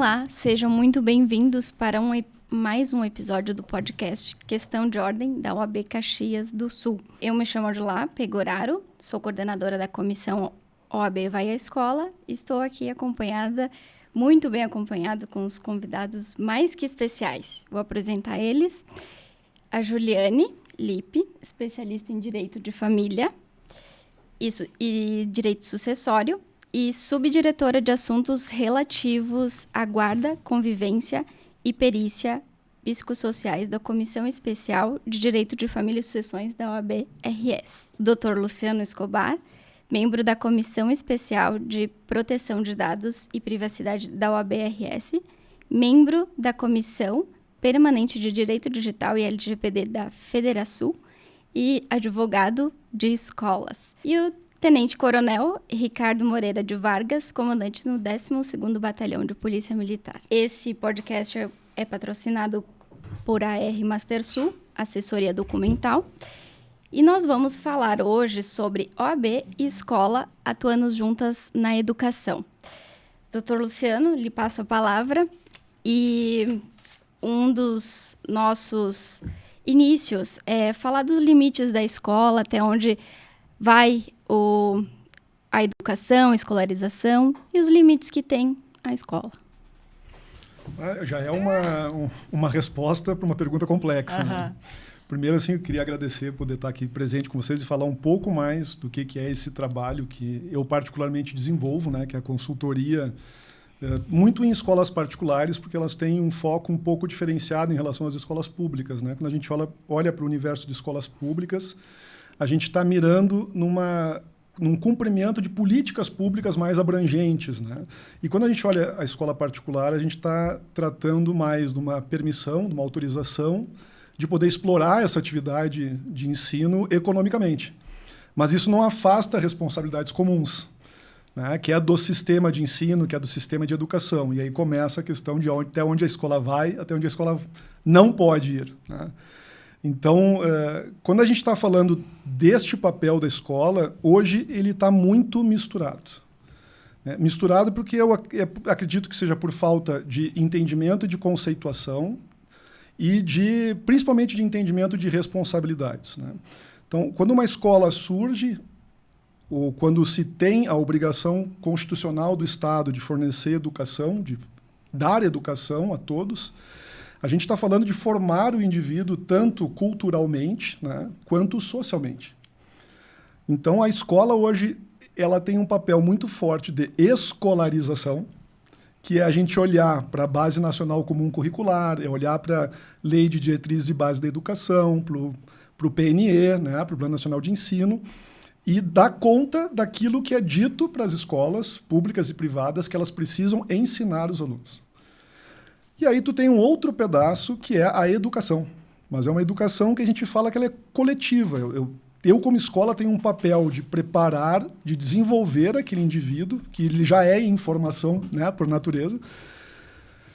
Olá, sejam muito bem-vindos para mais um episódio do podcast Questão de Ordem da OAB Caxias do Sul. Eu me chamo Adilá Pegoraro, sou coordenadora da comissão OAB Vai à Escola. Estou aqui muito bem acompanhada com os convidados mais que especiais. Vou apresentar eles. A Juliane Lippe, especialista em Direito de Família e Direito Sucessório, e subdiretora de Assuntos Relativos à Guarda, Convivência e Perícia Psicossociais da Comissão Especial de Direito de Família e Sucessões da OAB-RS. Dr. Luciano Escobar, membro da Comissão Especial de Proteção de Dados e Privacidade da OAB-RS, membro da Comissão Permanente de Direito Digital e LGPD da Federação e advogado de escolas. E o Tenente Coronel Ricardo Moreira de Vargas, comandante no 12º Batalhão de Polícia Militar. Esse podcast é patrocinado por AR Master Sul, assessoria documental. E nós vamos falar hoje sobre OAB e escola atuando juntas na educação. Dr. Luciano, lhe passo a palavra. E um dos nossos inícios é falar dos limites da escola, até onde vai a educação, a escolarização e os limites que tem a escola. Já é uma resposta para uma pergunta complexa. Né? Primeiro, assim, eu queria agradecer por poder estar aqui presente com vocês e falar um pouco mais do que é esse trabalho que eu particularmente desenvolvo, né? Que é a consultoria, muito em escolas particulares, porque elas têm um foco um pouco diferenciado em relação às escolas públicas. Né? Quando a gente olha para o universo de escolas públicas, a gente está mirando num cumprimento de políticas públicas mais abrangentes. Né? E quando a gente olha a escola particular, a gente está tratando mais de uma permissão, de uma autorização de poder explorar essa atividade de ensino economicamente. Mas isso não afasta responsabilidades comuns, né? Que é do sistema de ensino, que é do sistema de educação. E aí começa a questão de até onde a escola vai, até onde a escola não pode ir. Né? Então, quando a gente está falando deste papel da escola, hoje ele está muito misturado. Misturado porque eu acredito que seja por falta de entendimento e de conceituação e principalmente de entendimento de responsabilidades. Né? Então, quando uma escola surge, ou quando se tem a obrigação constitucional do Estado de fornecer educação, de dar educação a todos, a gente está falando de formar o indivíduo tanto culturalmente, né, quanto socialmente. Então, a escola hoje ela tem um papel muito forte de escolarização, que é a gente olhar para a Base Nacional Comum Curricular, é olhar para a Lei de Diretrizes e Bases da Educação, para o PNE, né, para o Plano Nacional de Ensino, e dar conta daquilo que é dito para as escolas públicas e privadas que elas precisam ensinar os alunos. E aí tu tem um outro pedaço que é a educação. Mas é uma educação que a gente fala que ela é coletiva. Eu como escola, tenho um papel de preparar, de desenvolver aquele indivíduo, que ele já é em formação, né, por natureza,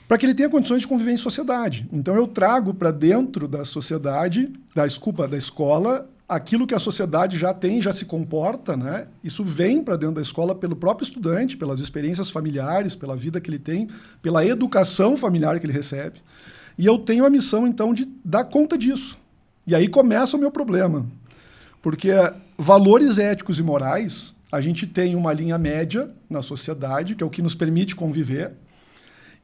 para que ele tenha condições de conviver em sociedade. Então eu trago para dentro da sociedade, da escola, aquilo que a sociedade já tem, já se comporta, né? Isso vem para dentro da escola pelo próprio estudante, pelas experiências familiares, pela vida que ele tem, pela educação familiar que ele recebe. E eu tenho a missão, então, de dar conta disso. E aí começa o meu problema. Porque valores éticos e morais, a gente tem uma linha média na sociedade, que é o que nos permite conviver,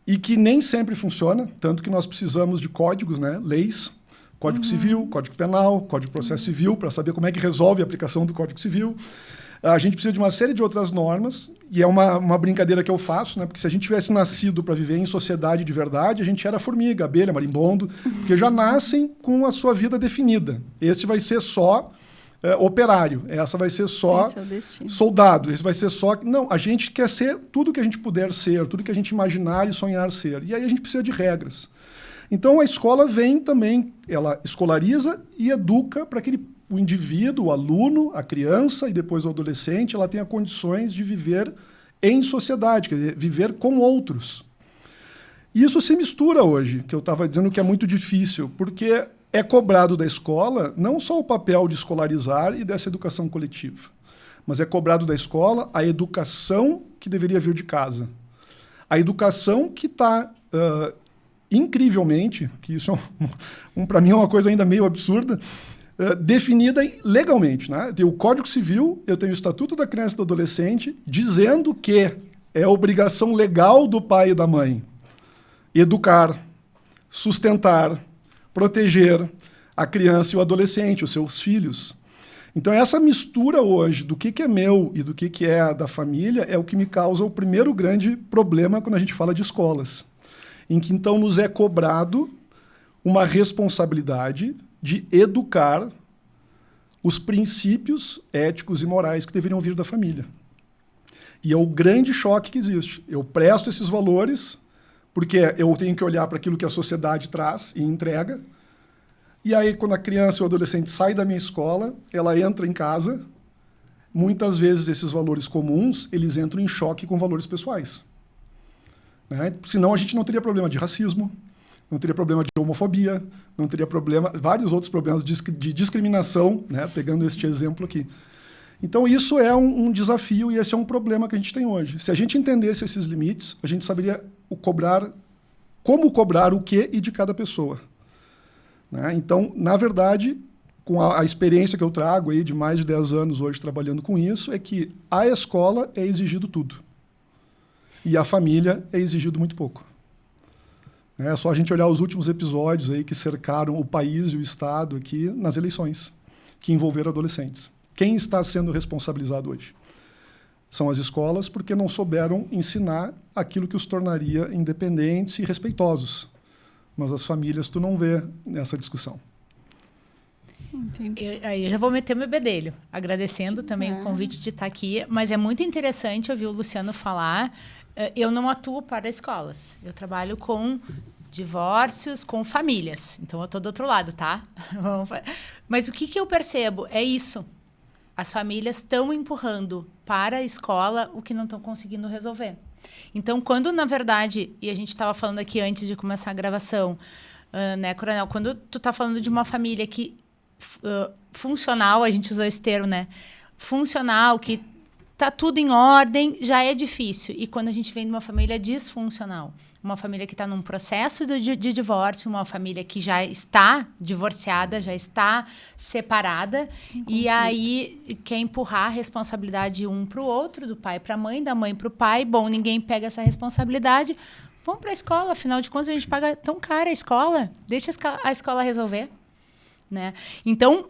e que nem sempre funciona, tanto que nós precisamos de códigos, né? Leis, Código Civil, Código Penal, Código de Processo Civil, para saber como é que resolve a aplicação do Código Civil. A gente precisa de uma série de outras normas, e é uma brincadeira que eu faço, né? Porque se a gente tivesse nascido para viver em sociedade de verdade, a gente era formiga, abelha, marimbondo, porque já nascem com a sua vida definida. Esse vai ser só operário, essa vai ser só soldado, esse vai ser só... Não, a gente quer ser tudo que a gente puder ser, tudo que a gente imaginar e sonhar ser. E aí a gente precisa de regras. Então, a escola vem também, ela escolariza e educa para que o indivíduo, o aluno, a criança e depois o adolescente, ela tenha condições de viver em sociedade, quer dizer, viver com outros. E isso se mistura hoje, que eu estava dizendo que é muito difícil, porque é cobrado da escola não só o papel de escolarizar e dessa educação coletiva, mas é cobrado da escola a educação que deveria vir de casa. A educação que está, incrivelmente, que isso para mim é uma coisa ainda meio absurda, definida legalmente. Né? Eu tenho o Código Civil, eu tenho o Estatuto da Criança e do Adolescente, dizendo que é obrigação legal do pai e da mãe educar, sustentar, proteger a criança e o adolescente, os seus filhos. Então, essa mistura hoje do que é meu e do que é da família é o que me causa o primeiro grande problema quando a gente fala de escolas, em que, então, nos é cobrado uma responsabilidade de educar os princípios éticos e morais que deveriam vir da família. E é o grande choque que existe. Eu presto esses valores porque eu tenho que olhar para aquilo que a sociedade traz e entrega. E aí, quando a criança ou o adolescente sai da minha escola, ela entra em casa, muitas vezes esses valores comuns, eles entram em choque com valores pessoais. Né? Senão a gente não teria problema de racismo, não teria problema de homofobia, não teria problema, vários outros problemas de discriminação, né? Pegando este exemplo aqui. Então, isso é um desafio e esse é um problema que a gente tem hoje. Se a gente entendesse esses limites, a gente saberia como cobrar o que e de cada pessoa. Né? Então, na verdade, com a experiência que eu trago aí de mais de 10 anos hoje trabalhando com isso, é que a escola é exigido tudo. E a família é exigido muito pouco. É só a gente olhar os últimos episódios aí que cercaram o país e o Estado aqui nas eleições, que envolveram adolescentes. Quem está sendo responsabilizado hoje? São as escolas, porque não souberam ensinar aquilo que os tornaria independentes e respeitosos. Mas as famílias tu não vê nessa discussão. Eu já vou meter meu bedelho, agradecendo também o convite de estar aqui, mas é muito interessante ouvir o Luciano falar. Eu não atuo para escolas, eu trabalho com divórcios, com famílias, então eu estou do outro lado, tá? Mas o que eu percebo é isso. As famílias estão empurrando para a escola o que não estão conseguindo resolver. Então, quando, na verdade, e a gente estava falando aqui antes de começar a gravação, né, Coronel, quando tu está falando de uma família que funcional, a gente usou esse termo, né? Funcional, que tá tudo em ordem, já é difícil. E quando a gente vem de uma família disfuncional, uma família que está num processo de divórcio, uma família que já está divorciada, já está separada, e aí quer empurrar a responsabilidade um para o outro, do pai para a mãe, da mãe para o pai. Bom, ninguém pega essa responsabilidade. Vamos para a escola, afinal de contas a gente paga tão cara a escola, deixa a escola resolver. Né? Então,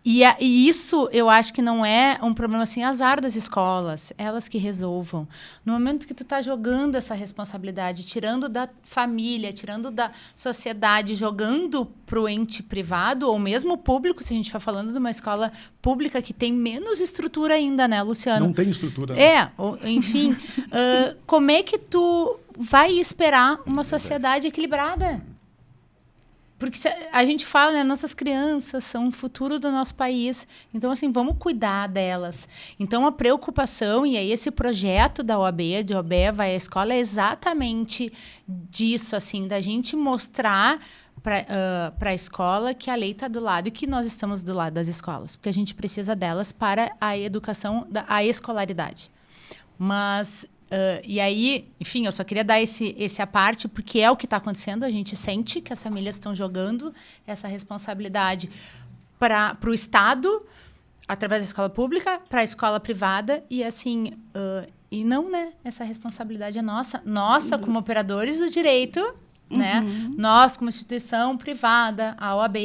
e isso eu acho que não é um problema assim, azar das escolas, elas que resolvam. No momento que tu está jogando essa responsabilidade, tirando da família, tirando da sociedade, jogando para o ente privado, ou mesmo público, se a gente for falando de uma escola pública que tem menos estrutura ainda, né, Luciano? Não tem estrutura. Enfim, como é que tu vai esperar uma sociedade equilibrada? Porque a gente fala, né, nossas crianças são o futuro do nosso país. Então, assim, vamos cuidar delas. Então, a preocupação, e aí esse projeto da OAB, de OAB vai à escola, é exatamente disso, assim, da gente mostrar para a escola que a lei está do lado e que nós estamos do lado das escolas. Porque a gente precisa delas para a educação, a escolaridade. Mas... e aí, enfim, eu só queria dar esse à parte, porque é o que está acontecendo. A gente sente que as famílias estão jogando essa responsabilidade para o Estado, através da escola pública, para a escola privada, e assim, e não, né? Essa responsabilidade é nossa. Nossa, como operadores do direito, né? Nós, como instituição privada, a OAB,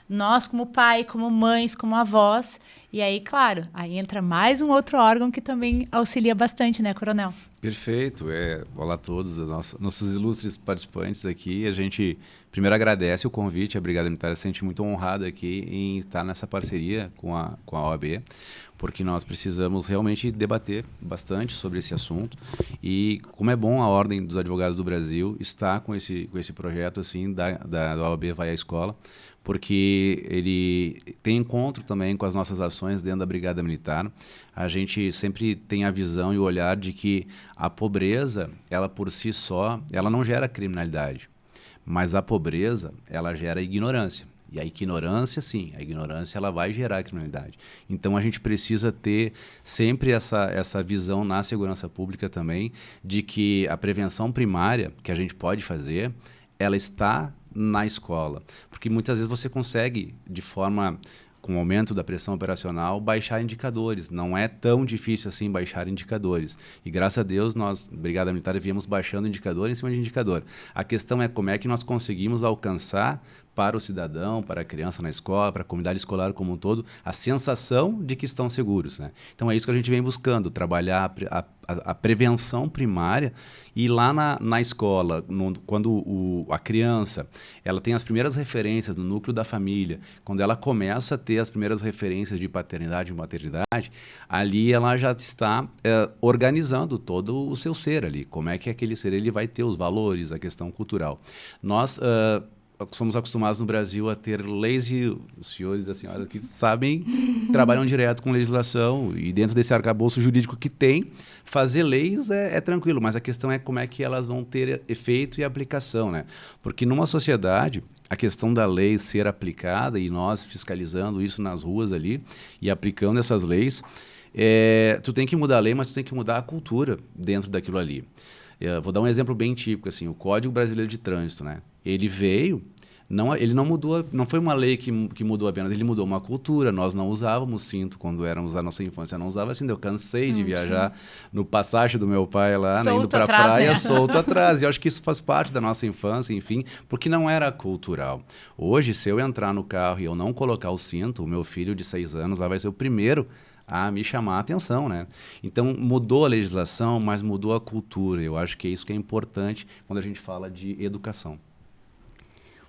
nós como pai, como mães, como avós. E aí, claro, aí entra mais um outro órgão que também auxilia bastante, né, Coronel? Perfeito. Olá a todos, nossos ilustres participantes aqui. A gente primeiro agradece o convite, a Brigada Militar se sente muito honrada aqui em estar nessa parceria com a OAB, porque nós precisamos realmente debater bastante sobre esse assunto. E como é bom a Ordem dos Advogados do Brasil estar com esse projeto assim, da OAB Vai à Escola, porque ele tem encontro também com as nossas ações dentro da Brigada Militar. A gente sempre tem a visão e o olhar de que a pobreza, ela por si só, ela não gera criminalidade, mas a pobreza, ela gera ignorância. E a ignorância, sim, a ignorância ela vai gerar criminalidade. Então a gente precisa ter sempre essa visão na segurança pública também, de que a prevenção primária que a gente pode fazer, ela está na escola. Porque muitas vezes você consegue, de forma, com o aumento da pressão operacional, baixar indicadores. Não é tão difícil assim baixar indicadores. E graças a Deus, nós, Brigada Militar, viemos baixando indicador em cima de indicador. A questão é como é que nós conseguimos alcançar para o cidadão, para a criança na escola, para a comunidade escolar como um todo, a sensação de que estão seguros, né? Então é isso que a gente vem buscando, trabalhar a prevenção primária. E lá na escola, quando a criança ela tem as primeiras referências no núcleo da família, quando ela começa a ter as primeiras referências de paternidade e maternidade, ali ela já está organizando todo o seu ser ali, como é que aquele ser ele vai ter os valores, a questão cultural. Nós somos acostumados no Brasil a ter leis, e os senhores e as senhoras que sabem, trabalham direto com legislação, e dentro desse arcabouço jurídico que tem, fazer leis é tranquilo, mas a questão é como é que elas vão ter efeito e aplicação, né? Porque numa sociedade, a questão da lei ser aplicada, e nós fiscalizando isso nas ruas ali, e aplicando essas leis, tu tem que mudar a lei, mas tu tem que mudar a cultura dentro daquilo ali. Vou dar um exemplo bem típico, assim, o Código Brasileiro de Trânsito, né? Ele veio, ele não mudou, não foi uma lei que mudou apenas, ele mudou uma cultura. Nós não usávamos cinto quando éramos da nossa infância, não usava cinto. Eu cansei de viajar no Passage do meu pai lá, né, indo para a praia, né? Solto atrás. E eu acho que isso faz parte da nossa infância, enfim, porque não era cultural. Hoje, se eu entrar no carro e eu não colocar o cinto, o meu filho de 6 anos lá vai ser o primeiro a me chamar a atenção, né? Então, mudou a legislação, mas mudou a cultura. Eu acho que é isso que é importante quando a gente fala de educação.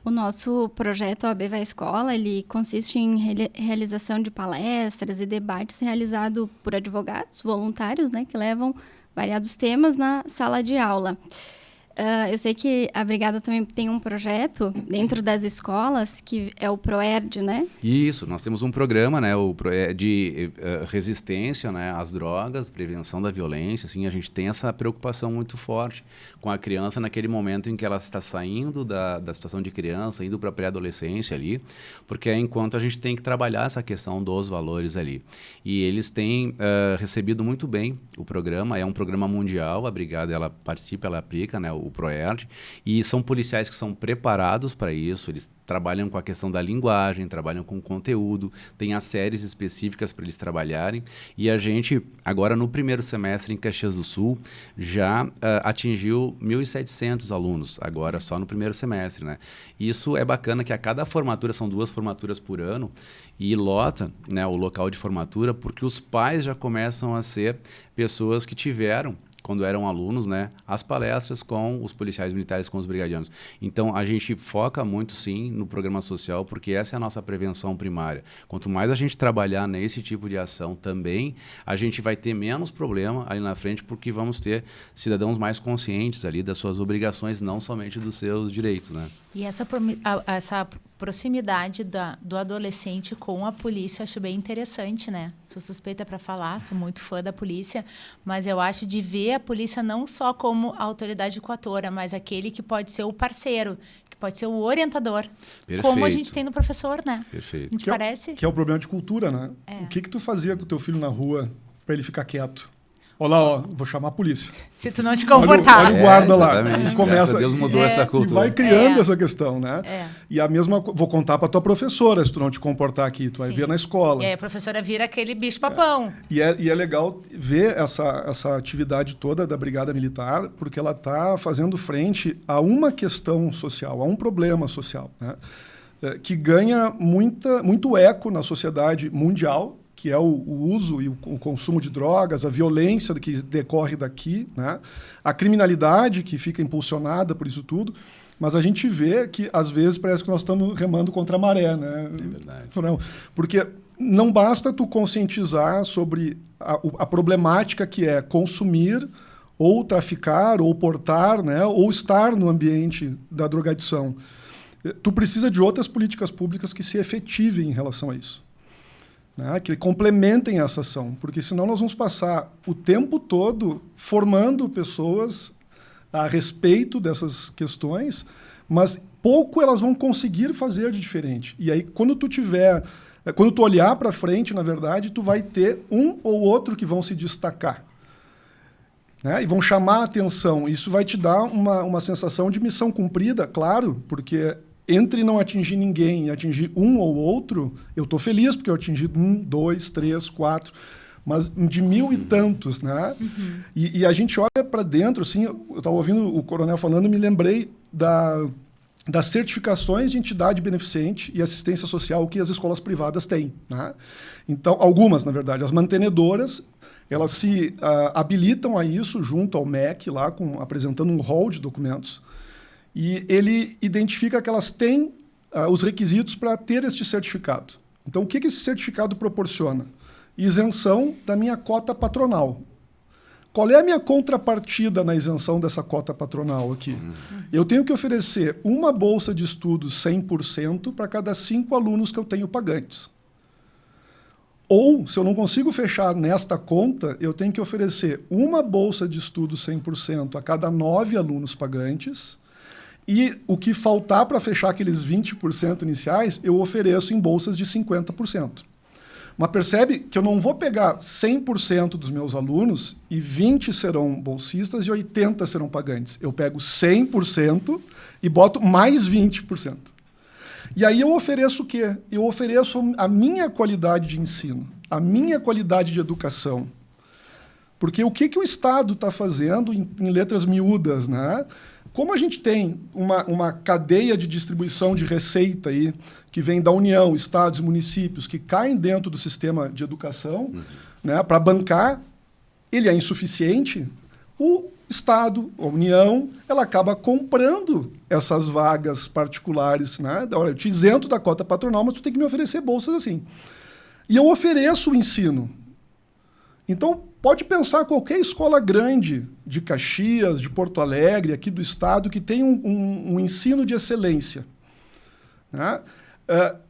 O nosso projeto OAB Vai à Escola, ele consiste em realização de palestras e debates realizados por advogados voluntários, né, que levam variados temas na sala de aula. Eu sei que a Brigada também tem um projeto dentro das escolas, que é o ProERD, né? Isso, nós temos um programa, né, de resistência, né, às drogas, prevenção da violência, assim, a gente tem essa preocupação muito forte com a criança naquele momento em que ela está saindo da situação de criança, indo para a pré-adolescência ali, porque é enquanto a gente tem que trabalhar essa questão dos valores ali. E eles têm recebido muito bem o programa, é um programa mundial, a Brigada, ela participa, ela aplica, né, o ProERD, e são policiais que são preparados para isso, eles trabalham com a questão da linguagem, trabalham com conteúdo, tem as séries específicas para eles trabalharem, e a gente, agora no primeiro semestre em Caxias do Sul, já atingiu 1.700 alunos, agora só no primeiro semestre, né? Isso é bacana, que a cada formatura, são 2 formaturas por ano, e lota, né, o local de formatura, porque os pais já começam a ser pessoas que tiveram, quando eram alunos, né, as palestras com os policiais militares, com os brigadianos. Então, a gente foca muito, sim, no programa social, porque essa é a nossa prevenção primária. Quanto mais a gente trabalhar nesse tipo de ação também, a gente vai ter menos problema ali na frente, porque vamos ter cidadãos mais conscientes ali das suas obrigações, não somente dos seus direitos, né? E essa proximidade do adolescente com a polícia, acho bem interessante, né? Sou suspeita para falar, sou muito fã da polícia, mas eu acho de ver a polícia não só como a autoridade coatora, mas aquele que pode ser o parceiro, que pode ser o orientador. Perfeito. Como a gente tem no professor, né? Perfeito. Não te parece? Que é o problema de cultura, né? O que tu fazia com o teu filho na rua para ele ficar quieto? Olha lá, vou chamar a polícia. Se tu não te comportar. Olha o guarda lá. Começa, Deus mudou essa cultura. E vai criando essa questão, né? É. E a mesma, vou contar para tua professora, se tu não te comportar aqui, tu vai ver na escola. E aí a professora vira aquele bicho-papão. E é legal ver essa atividade toda da Brigada Militar, porque ela está fazendo frente a uma questão social, a um problema social, né? Que ganha muito eco na sociedade mundial, que é o uso e o consumo de drogas, a violência que decorre daqui, né? A criminalidade que fica impulsionada por isso tudo, mas a gente vê que, às vezes, parece que nós estamos remando contra a maré, né? É verdade. Porque não basta tu conscientizar sobre a problemática que é consumir ou traficar ou portar, né? Ou estar no ambiente da drogadição. Tu precisa de outras políticas públicas que se efetivem em relação a isso. Né, que complementem essa ação, porque senão nós vamos passar o tempo todo formando pessoas a respeito dessas questões, mas pouco elas vão conseguir fazer de diferente. E aí, quando tu olhar para frente, na verdade, tu vai ter um ou outro que vão se destacar. Né? E vão chamar a atenção. Isso vai te dar uma sensação de missão cumprida, claro, porque entre não atingir ninguém e atingir um ou outro, eu estou feliz porque eu atingi 1, 2, 3, 4, mas de 1000 e tantos. Né? E a gente olha para dentro, assim, eu estava ouvindo o coronel falando e me lembrei das certificações de entidade beneficente e assistência social que as escolas privadas têm. Né? Então, algumas, na verdade, as mantenedoras, elas se habilitam a isso junto ao MEC, lá, apresentando um rol de documentos, e ele identifica que elas têm os requisitos para ter este certificado. Então, o que esse certificado proporciona? Isenção da minha cota patronal. Qual é a minha contrapartida na isenção dessa cota patronal aqui? Eu tenho que oferecer uma bolsa de estudos 100% para cada 5 alunos que eu tenho pagantes. Ou, se eu não consigo fechar nesta conta, eu tenho que oferecer uma bolsa de estudos 100% a cada 9 alunos pagantes, e o que faltar para fechar aqueles 20% iniciais, eu ofereço em bolsas de 50%. Mas percebe que eu não vou pegar 100% dos meus alunos e 20 serão bolsistas e 80 serão pagantes. Eu pego 100% e boto mais 20%. E aí eu ofereço o quê? Eu ofereço a minha qualidade de ensino, a minha qualidade de educação. Porque o que o Estado está fazendo em letras miúdas, né? Como a gente tem uma cadeia de distribuição de receita aí, que vem da União, estados e municípios, que caem dentro do sistema de educação, né, para bancar, ele é insuficiente, o Estado, a União, ela acaba comprando essas vagas particulares. Né? Olha, eu te isento da cota patronal, mas tu tem que me oferecer bolsas assim. E eu ofereço o ensino. Então, pode pensar qualquer escola grande de Caxias, de Porto Alegre, aqui do estado, que tem um ensino de excelência. Né?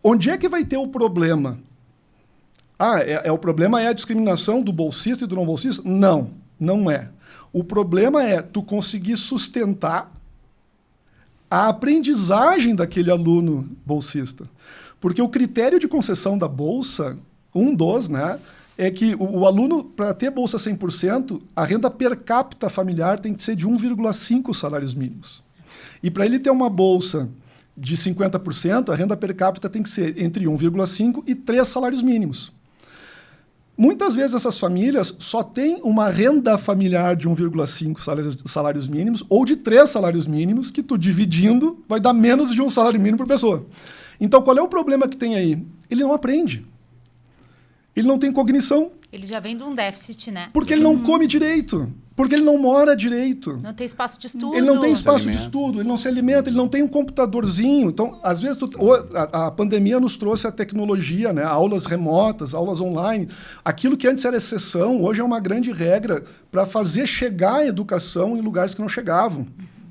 Onde é que vai ter o problema? O problema é a discriminação do bolsista e do não bolsista? Não, não é. O problema é tu conseguir sustentar a aprendizagem daquele aluno bolsista. Porque o critério de concessão da bolsa, né, é que o aluno, para ter bolsa 100%, a renda per capita familiar tem que ser de 1,5 salários mínimos. E para ele ter uma bolsa de 50%, a renda per capita tem que ser entre 1,5 e 3 salários mínimos. Muitas vezes essas famílias só têm uma renda familiar de 1,5 salários mínimos ou de 3 salários mínimos, que tu dividindo vai dar menos de 1 salário mínimo por pessoa. Então, qual é o problema que tem aí? Ele não aprende. Ele não tem cognição. Ele já vem de um déficit, né? Porque ele não come direito. Porque ele não mora direito. Não tem espaço de estudo. Ele não tem espaço de estudo, ele não se alimenta, ele não tem um computadorzinho. Então, às vezes, a pandemia nos trouxe a tecnologia, né? Aulas remotas, aulas online. Aquilo que antes era exceção, hoje é uma grande regra para fazer chegar a educação em lugares que não chegavam.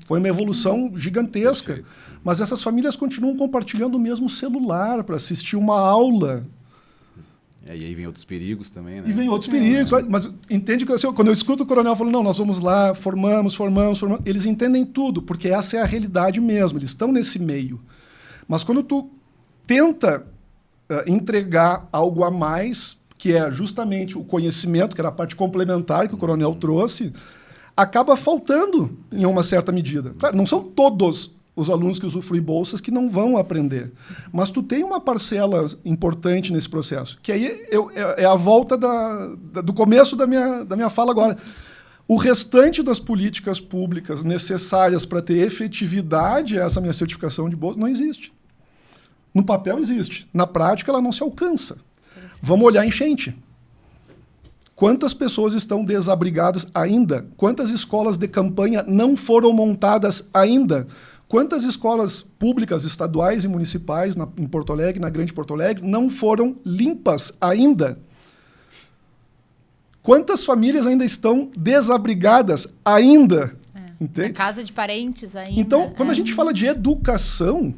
Foi uma evolução gigantesca. Mas essas famílias continuam compartilhando o mesmo celular para assistir uma aula. E aí vem outros perigos também, né? E vem outros perigos. Mas entende que assim, quando eu escuto o coronel falando, não, nós vamos lá, formamos, eles entendem tudo, porque essa é a realidade mesmo, eles estão nesse meio. Mas quando tu tenta entregar algo a mais, que é justamente o conhecimento, que era a parte complementar que o coronel trouxe, acaba faltando em uma certa medida. Claro, não são todos os alunos que usufruem bolsas que não vão aprender. Mas tu tem uma parcela importante nesse processo, que aí é a volta do começo da minha fala agora. O restante das políticas públicas necessárias para ter efetividade a essa minha certificação de bolsa não existe. No papel existe. Na prática, ela não se alcança. Vamos olhar a enchente. Quantas pessoas estão desabrigadas ainda? Quantas escolas de campanha não foram montadas ainda? Quantas escolas públicas, estaduais e municipais em Porto Alegre, na Grande Porto Alegre, não foram limpas ainda? Quantas famílias ainda estão desabrigadas ainda? Na casa de parentes ainda. Então, quando a gente fala de educação,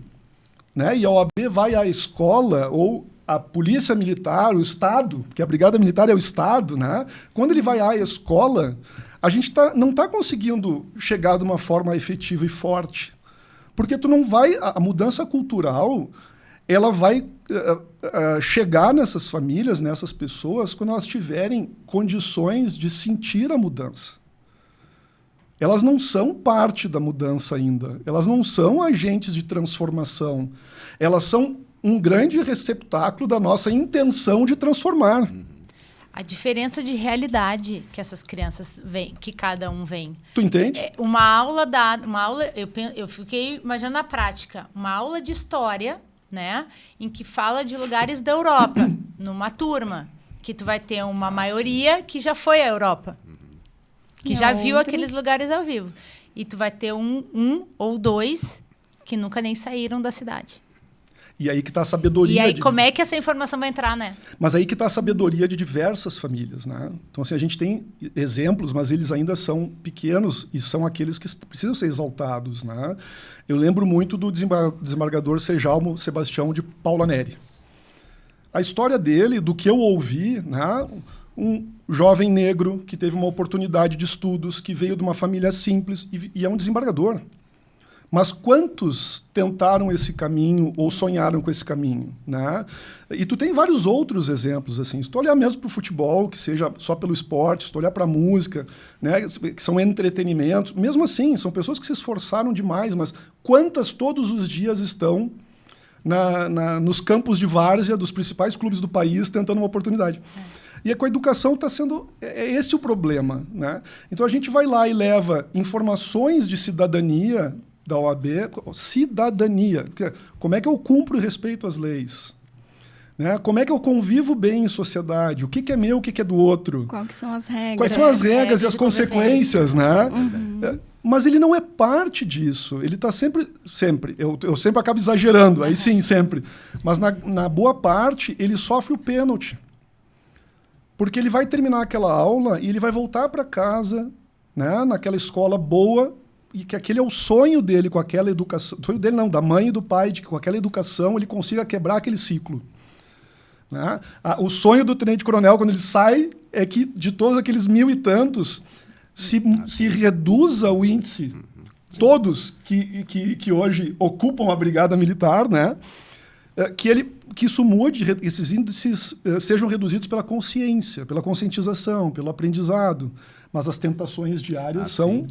né, e a OAB vai à escola, ou a polícia militar, o Estado, porque a brigada militar é o Estado, né? Quando ele vai à escola, a gente não está conseguindo chegar de uma forma efetiva e forte. Porque tu não vai... A mudança cultural, ela vai chegar nessas famílias, nessas pessoas, quando elas tiverem condições de sentir a mudança. Elas não são parte da mudança ainda. Elas não são agentes de transformação. Elas são um grande receptáculo da nossa intenção de transformar. A diferença de realidade que essas crianças vêm, que cada um vem. Tu entende? Uma aula, eu fiquei imaginando na prática, uma aula de história, né, em que fala de lugares da Europa, numa turma, que tu vai ter uma maioria que já foi à Europa, que já viu aqueles lugares ao vivo. E tu vai ter um ou dois que nunca nem saíram da cidade. E aí que está a sabedoria. E aí como é que essa informação vai entrar, né? Mas aí que está a sabedoria de diversas famílias, né? Então, assim, a gente tem exemplos, mas eles ainda são pequenos e são aqueles que precisam ser exaltados, né? Eu lembro muito do desembargador Sejalmo Sebastião de Paula Neri. A história dele, do que eu ouvi, né? Um jovem negro que teve uma oportunidade de estudos, que veio de uma família simples e é um desembargador. Mas quantos tentaram esse caminho ou sonharam com esse caminho, né? E tu tem vários outros exemplos, assim. Se tu olhar mesmo para o futebol, que seja só pelo esporte, se tu olhar para a música, né, que são entretenimentos, mesmo assim, são pessoas que se esforçaram demais, mas quantas todos os dias estão nos campos de várzea dos principais clubes do país tentando uma oportunidade? E com a educação está sendo... É esse o problema, né? Então a gente vai lá e leva informações de cidadania da OAB, cidadania. Como é que eu cumpro e respeito as leis? Né? Como é que eu convivo bem em sociedade? O que é meu, o que é do outro? Quais são as regras? Quais são as regras e as consequências, né? Uhum. Mas ele não é parte disso. Ele está sempre... Eu sempre acabo exagerando, aí sim, sempre. Mas na boa parte, ele sofre o pênalti. Porque ele vai terminar aquela aula e ele vai voltar para casa, né, naquela escola boa, e que aquele é o sonho dele com aquela educação. Sonho dele não, da mãe e do pai, de que com aquela educação ele consiga quebrar aquele ciclo. Né? O sonho do tenente-coronel, quando ele sai, é que de todos aqueles 1.000 e tantos, se reduza o índice. Todos que hoje ocupam a brigada militar, né? Que isso mude, esses índices sejam reduzidos pela consciência, pela conscientização, pelo aprendizado. Mas as tentações diárias são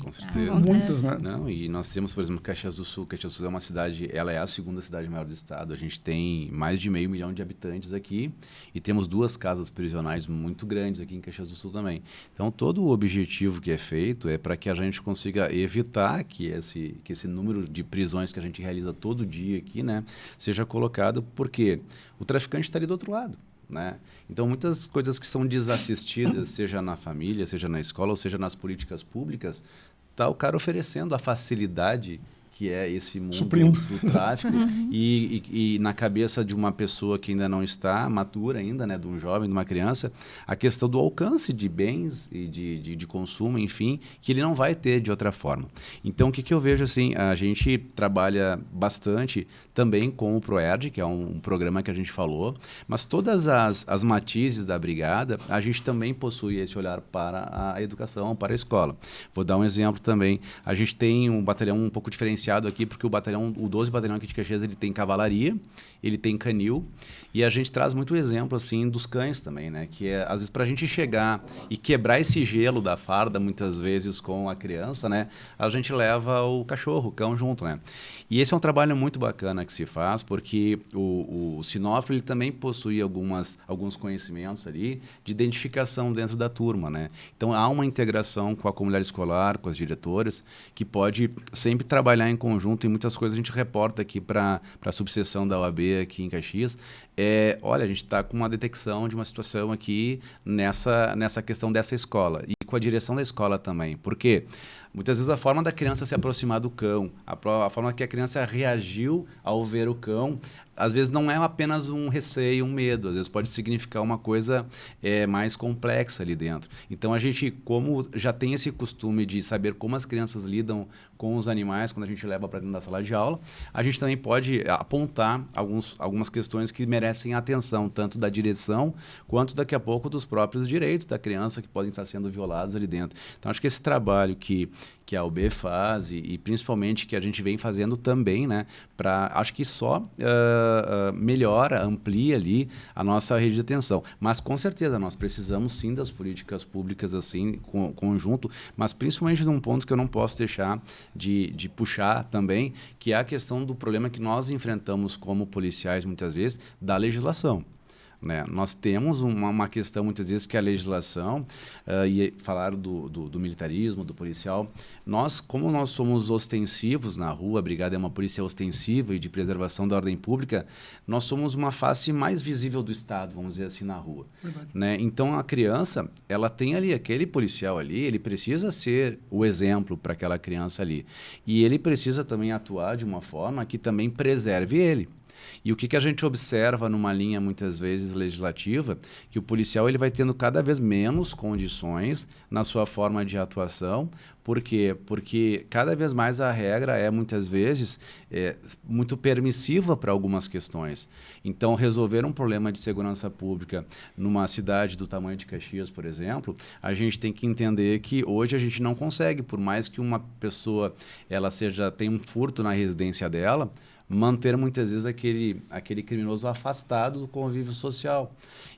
muitas, né? Não, e nós temos, por exemplo, Caxias do Sul. Caxias do Sul é uma cidade, ela é a segunda cidade maior do estado. A gente tem mais de 500 mil de habitantes aqui e temos 2 casas prisionais muito grandes aqui em Caxias do Sul também. Então, todo o objetivo que é feito é para que a gente consiga evitar que esse número de prisões que a gente realiza todo dia aqui, né, seja colocado, porque o traficante está ali do outro lado. Né? Então, muitas coisas que são desassistidas, seja na família, seja na escola, ou seja nas políticas públicas, está o cara oferecendo a facilidade que é esse mundo do tráfico e na cabeça de uma pessoa que ainda não está matura ainda, né, de um jovem, de uma criança, a questão do alcance de bens e de consumo, enfim, que ele não vai ter de outra forma. Então, o que eu vejo, assim, a gente trabalha bastante também com o ProERD, que é um programa que a gente falou, mas todas as matizes da brigada, a gente também possui esse olhar para a educação, para a escola. Vou dar um exemplo também. A gente tem um batalhão um pouco diferenciado aqui, porque o 12 Batalhão aqui de Caxias, ele tem cavalaria, ele tem canil, e a gente traz muito exemplo, assim, dos cães também, né? Que é, às vezes, para a gente chegar e quebrar esse gelo da farda, muitas vezes, com a criança, né? A gente leva o cachorro, o cão junto, né? E esse é um trabalho muito bacana que se faz, porque o Sinofre, ele também possui alguns conhecimentos ali de identificação dentro da turma, né? Então, há uma integração com a comunidade escolar, com as diretoras, que pode sempre trabalhar em conjunto, e muitas coisas a gente reporta aqui para a subseção da OAB aqui em Caxias. Olha, a gente está com uma detecção de uma situação aqui nessa questão dessa escola, e com a direção da escola também, porque muitas vezes a forma da criança se aproximar do cão, a forma que a criança reagiu ao ver o cão, às vezes não é apenas um receio, um medo, às vezes pode significar uma coisa mais complexa ali dentro. Então a gente, como já tem esse costume de saber como as crianças lidam com os animais quando a gente leva para dentro da sala de aula, a gente também pode apontar algumas questões que merecem atenção, tanto da direção quanto daqui a pouco dos próprios direitos da criança que podem estar sendo violados ali dentro. Então acho que esse trabalho que a UB faz e principalmente que a gente vem fazendo também, né, acho que só melhora, amplia ali a nossa rede de atenção. Mas com certeza nós precisamos sim das políticas públicas assim, conjunto, mas principalmente num ponto que eu não posso deixar de puxar também, que é a questão do problema que nós enfrentamos como policiais muitas vezes da legislação. Né? Nós temos uma questão muitas vezes que a legislação, e falaram do militarismo, do policial, como nós somos ostensivos na rua, a Brigada é uma polícia ostensiva e de preservação da ordem pública, nós somos uma face mais visível do Estado, vamos dizer assim, na rua. Né? Então a criança, ela tem ali, aquele policial ali, ele precisa ser o exemplo para aquela criança ali. E ele precisa também atuar de uma forma que também preserve ele. E o que a gente observa numa linha, muitas vezes, legislativa, que o policial ele vai tendo cada vez menos condições na sua forma de atuação. Por quê? Porque cada vez mais a regra é, muitas vezes, muito permissiva para algumas questões. Então, resolver um problema de segurança pública numa cidade do tamanho de Caxias, por exemplo, a gente tem que entender que hoje a gente não consegue, por mais que uma pessoa tenha um furto na residência dela, manter muitas vezes aquele criminoso afastado do convívio social.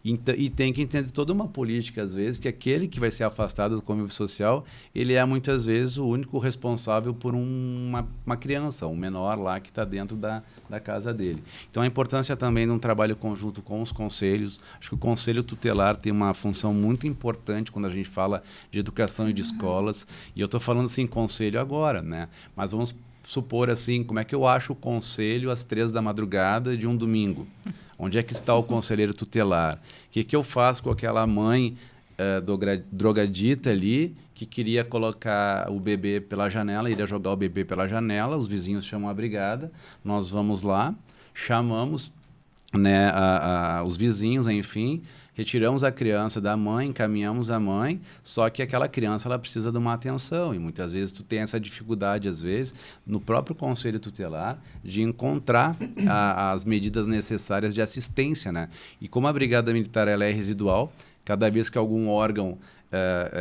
E tem que entender toda uma política, às vezes, que aquele que vai ser afastado do convívio social, ele é muitas vezes o único responsável por uma criança, um menor lá que está dentro da casa dele. Então a importância também de um trabalho conjunto com os conselhos. Acho que o Conselho Tutelar tem uma função muito importante quando a gente fala de educação e de escolas. E eu estou falando assim, conselho agora, né? Mas vamos supor assim, como é que eu acho o conselho às 3 da madrugada de um domingo? Onde é que está o conselheiro tutelar? O que eu faço com aquela mãe drogadita ali que queria colocar o bebê pela janela, iria jogar o bebê pela janela, os vizinhos chamam a brigada, nós vamos lá, chamamos, né, os vizinhos, enfim, retiramos a criança da mãe, encaminhamos a mãe, só que aquela criança ela precisa de uma atenção e muitas vezes tu tem essa dificuldade, às vezes, no próprio Conselho Tutelar, de encontrar as medidas necessárias de assistência, né? E como a Brigada Militar ela é residual, cada vez que algum órgão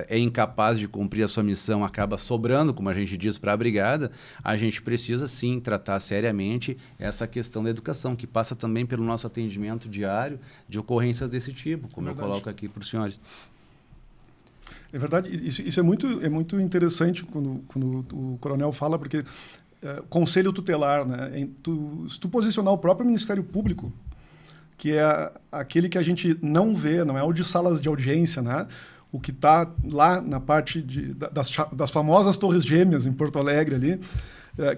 é incapaz de cumprir a sua missão, acaba sobrando, como a gente diz, para a Brigada, a gente precisa sim tratar seriamente essa questão da educação, que passa também pelo nosso atendimento diário de ocorrências desse tipo, como eu coloco aqui para os senhores. É verdade, isso é muito interessante quando o coronel fala, porque conselho tutelar, né? Se tu posicionar o próprio Ministério Público, que é aquele que a gente não vê, não é o de salas de audiência, né? O que está lá na parte das famosas Torres Gêmeas, em Porto Alegre, ali,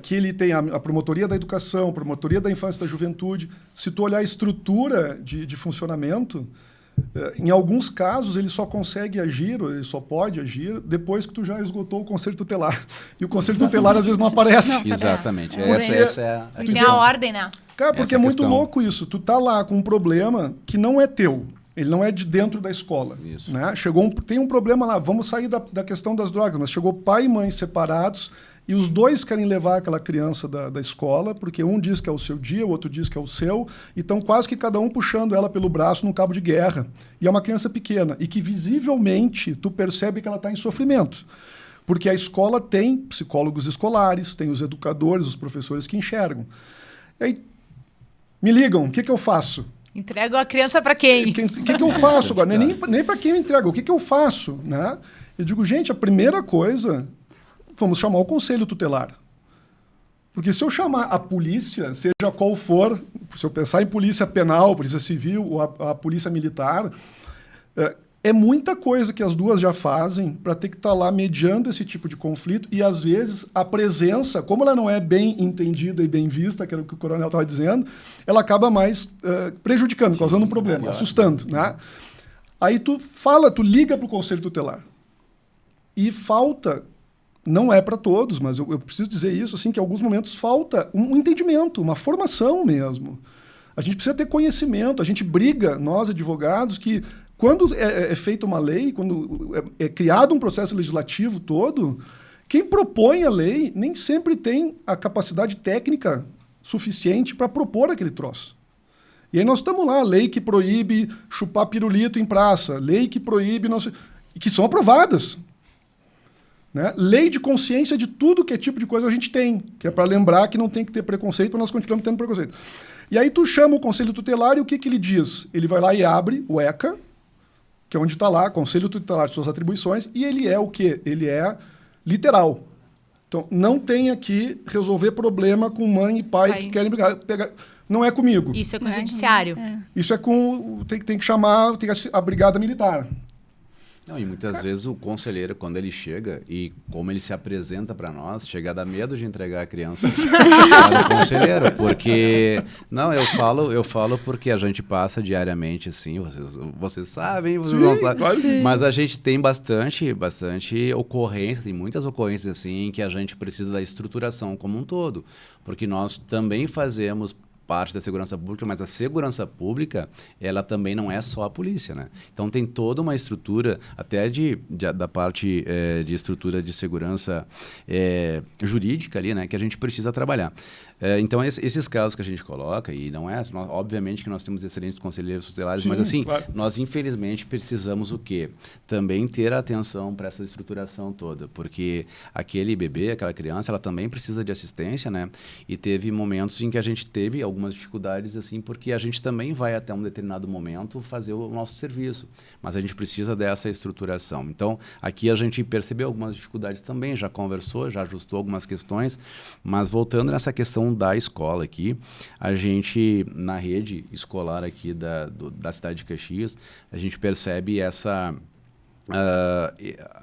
que ele tem a Promotoria da Educação, a Promotoria da Infância e da Juventude. Se tu olhar a estrutura de funcionamento, em alguns casos ele só consegue agir, ou ele só pode agir, depois que tu já esgotou o Conselho Tutelar. E o Conselho Tutelar, às vezes, não aparece. Não, exatamente. Essa é a tem a ordem, né? Cara, porque é muito louco isso. Tu tá lá com um problema que não é teu. Ele não é de dentro da escola. Isso. Né? Tem um problema lá, vamos sair da questão das drogas, mas chegou pai e mãe separados e os dois querem levar aquela criança da escola, porque um diz que é o seu dia, o outro diz que é o seu, e estão quase que cada um puxando ela pelo braço num cabo de guerra. E é uma criança pequena, e que visivelmente tu percebe que ela está em sofrimento. Porque a escola tem psicólogos escolares, tem os educadores, os professores que enxergam. E aí, me ligam, o que eu faço? Entrego a criança para quem? O que eu faço agora? Nem para quem eu entrego. O que eu faço? Né? Eu digo, gente, a primeira coisa, vamos chamar o Conselho Tutelar. Porque se eu chamar a polícia, seja qual for, se eu pensar em polícia penal, polícia civil ou a polícia militar, é muita coisa que as duas já fazem para ter que estar lá mediando esse tipo de conflito e, às vezes, a presença, como ela não é bem entendida e bem vista, que era o que o coronel estava dizendo, ela acaba mais prejudicando, causando um problema, assustando. Né? Aí tu liga para o Conselho Tutelar. E falta, não é para todos, mas eu preciso dizer isso, assim, que em alguns momentos falta um entendimento, uma formação mesmo. A gente precisa ter conhecimento, a gente briga, nós advogados, que quando é feita uma lei, quando é criado um processo legislativo todo, quem propõe a lei nem sempre tem a capacidade técnica suficiente para propor aquele troço. E aí nós estamos lá, lei que proíbe chupar pirulito em praça, lei que proíbe... que são aprovadas. Né? Lei de consciência de tudo que é tipo de coisa a gente tem, que é para lembrar que não tem que ter preconceito, mas nós continuamos tendo preconceito. E aí tu chama o Conselho Tutelar e o que ele diz? Ele vai lá e abre o ECA, que é onde está lá, Conselho Tutelar de suas atribuições, e ele é o quê? Ele é literal. Então, não tem aqui resolver problema com mãe e pai que querem pegar. Não é comigo. Isso é com o judiciário. Isso é com... Tem que chamar a brigada militar. Não, e muitas vezes o conselheiro, quando ele chega e como ele se apresenta para nós, chega a dar medo de entregar a criança para o conselheiro, porque... Não, eu falo porque a gente passa diariamente, assim, vocês sabem, vocês não sabem, claro. Mas a gente tem bastante ocorrências, tem muitas ocorrências, assim, em que a gente precisa da estruturação como um todo, porque nós também fazemos parte da segurança pública, mas a segurança pública, ela também não é só a polícia, né? Então tem toda uma estrutura, até da parte de estrutura de segurança jurídica ali, né, que a gente precisa trabalhar. Então esses casos que a gente coloca, e não é, obviamente que nós temos excelentes conselheiros tutelares, mas assim, claro, nós infelizmente precisamos o quê? Também ter atenção para essa estruturação toda, porque aquele bebê, aquela criança, ela também precisa de assistência, né? E teve momentos em que a gente teve algumas dificuldades, assim, porque a gente também vai até um determinado momento fazer o nosso serviço, mas a gente precisa dessa estruturação. Então, aqui a gente percebeu algumas dificuldades também, já conversou, já ajustou algumas questões, mas voltando nessa questão da escola aqui, a gente, na rede escolar aqui da cidade de Caxias, a gente percebe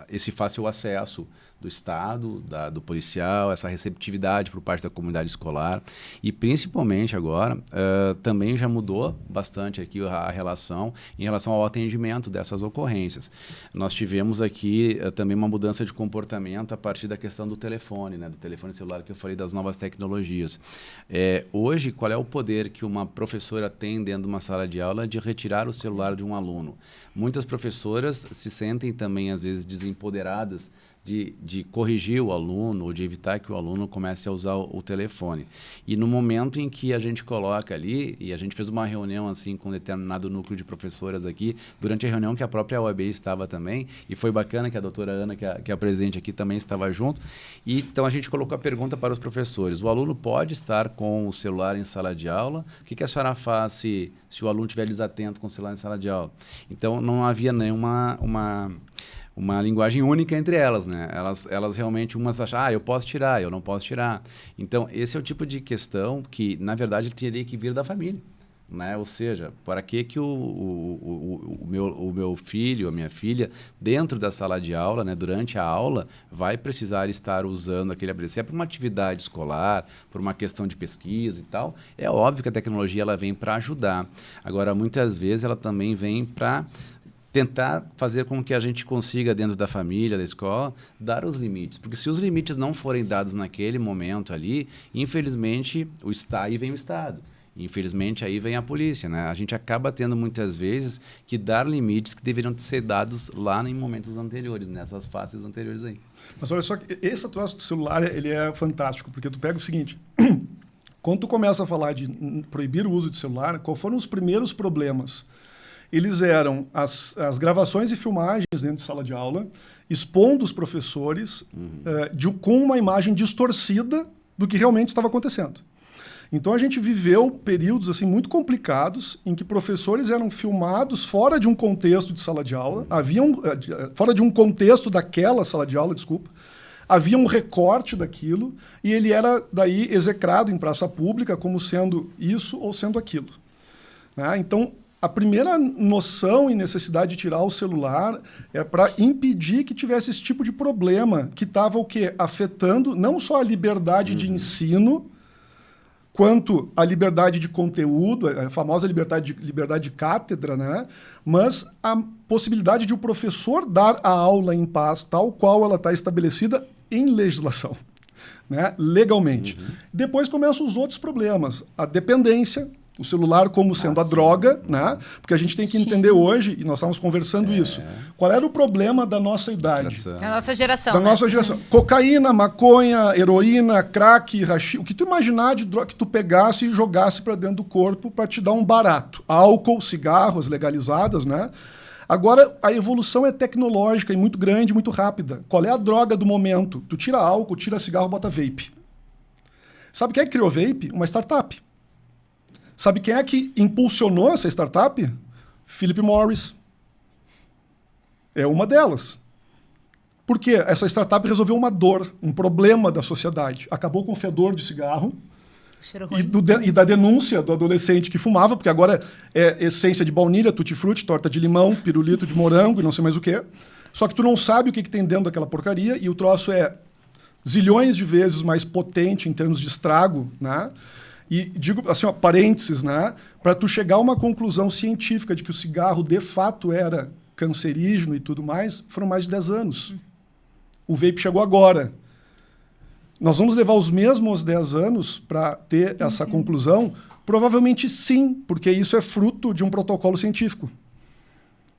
esse fácil acesso do Estado, do policial, essa receptividade por parte da comunidade escolar e principalmente agora também já mudou bastante aqui a relação em relação ao atendimento dessas ocorrências. Nós tivemos aqui também uma mudança de comportamento a partir da questão do telefone, né, do telefone celular que eu falei, das novas tecnologias. Hoje, qual é o poder que uma professora tem dentro de uma sala de aula de retirar o celular de um aluno? Muitas professoras se sentem também, às vezes, desempoderadas de corrigir o aluno ou de evitar que o aluno comece a usar o telefone. E no momento em que a gente coloca ali, e a gente fez uma reunião assim com um determinado núcleo de professoras aqui, durante a reunião que a própria OAB estava também, e foi bacana que a doutora Ana, que é a presidente aqui, também estava junto, e então a gente colocou a pergunta para os professores: o aluno pode estar com o celular em sala de aula? O que a senhora faz se o aluno estiver desatento com o celular em sala de aula? Então não havia nenhuma uma linguagem única entre elas, né? Elas realmente, umas acham, eu posso tirar, eu não posso tirar. Então, esse é o tipo de questão que, na verdade, teria que vir da família, né? Ou seja, para que o meu filho, a minha filha, dentro da sala de aula, né, durante a aula, vai precisar estar usando aquele aparelho? Se é para uma atividade escolar, por uma questão de pesquisa e tal, é óbvio que a tecnologia ela vem para ajudar. Agora, muitas vezes, ela também vem para tentar fazer com que a gente consiga, dentro da família, da escola, dar os limites. Porque se os limites não forem dados naquele momento ali, infelizmente, aí vem o Estado. Infelizmente, aí vem a polícia, né? A gente acaba tendo, muitas vezes, que dar limites que deveriam ser dados lá em momentos anteriores, nessas fases anteriores aí. Mas olha só, esse troço do celular, ele é fantástico, porque tu pega o seguinte... Quando tu começa a falar de proibir o uso de celular, quais foram os primeiros problemas? Eles eram as gravações e filmagens dentro de sala de aula, expondo os professores com uma imagem distorcida do que realmente estava acontecendo. Então, a gente viveu períodos assim, muito complicados em que professores eram filmados fora de um contexto de sala de aula, fora de um contexto daquela sala de aula, desculpa, havia um recorte daquilo e ele era daí execrado em praça pública como sendo isso ou sendo aquilo. Né? Então, a primeira noção e necessidade de tirar o celular é para impedir que tivesse esse tipo de problema, que estava o quê? Afetando não só a liberdade de ensino, quanto a liberdade de conteúdo, a famosa liberdade de cátedra, né? Mas a possibilidade de o professor dar a aula em paz, tal qual ela está estabelecida em legislação, né? Legalmente. Depois começam os outros problemas, a dependência, O celular como sendo a droga, né? Porque a gente tem que entender hoje, e nós estávamos conversando isso, qual era o problema da nossa idade? Da nossa geração. Da nossa geração. Cocaína, maconha, heroína, crack, hashi, o que tu imaginar de droga que tu pegasse e jogasse para dentro do corpo para te dar um barato. Álcool, cigarros legalizadas, né? Agora, a evolução é tecnológica e muito grande, muito rápida. Qual é a droga do momento? Tu tira álcool, tira cigarro, bota vape. Sabe quem é que criou vape? Uma startup. Sabe quem é que impulsionou essa startup? Philip Morris. É uma delas. Por quê? Essa startup resolveu uma dor, um problema da sociedade. Acabou com o fedor de cigarro e da denúncia do adolescente que fumava, porque agora é essência de baunilha, tutti-frutti, torta de limão, pirulito de morango e não sei mais o quê. Só que tu não sabe o que tem dentro daquela porcaria e o troço é zilhões de vezes mais potente em termos de estrago, né? E digo assim, ó, parênteses, né? Para tu chegar a uma conclusão científica de que o cigarro de fato era cancerígeno e tudo mais, foram mais de 10 anos. O vape chegou agora. Nós vamos levar os mesmos 10 anos para ter essa conclusão? Provavelmente sim, porque isso é fruto de um protocolo científico.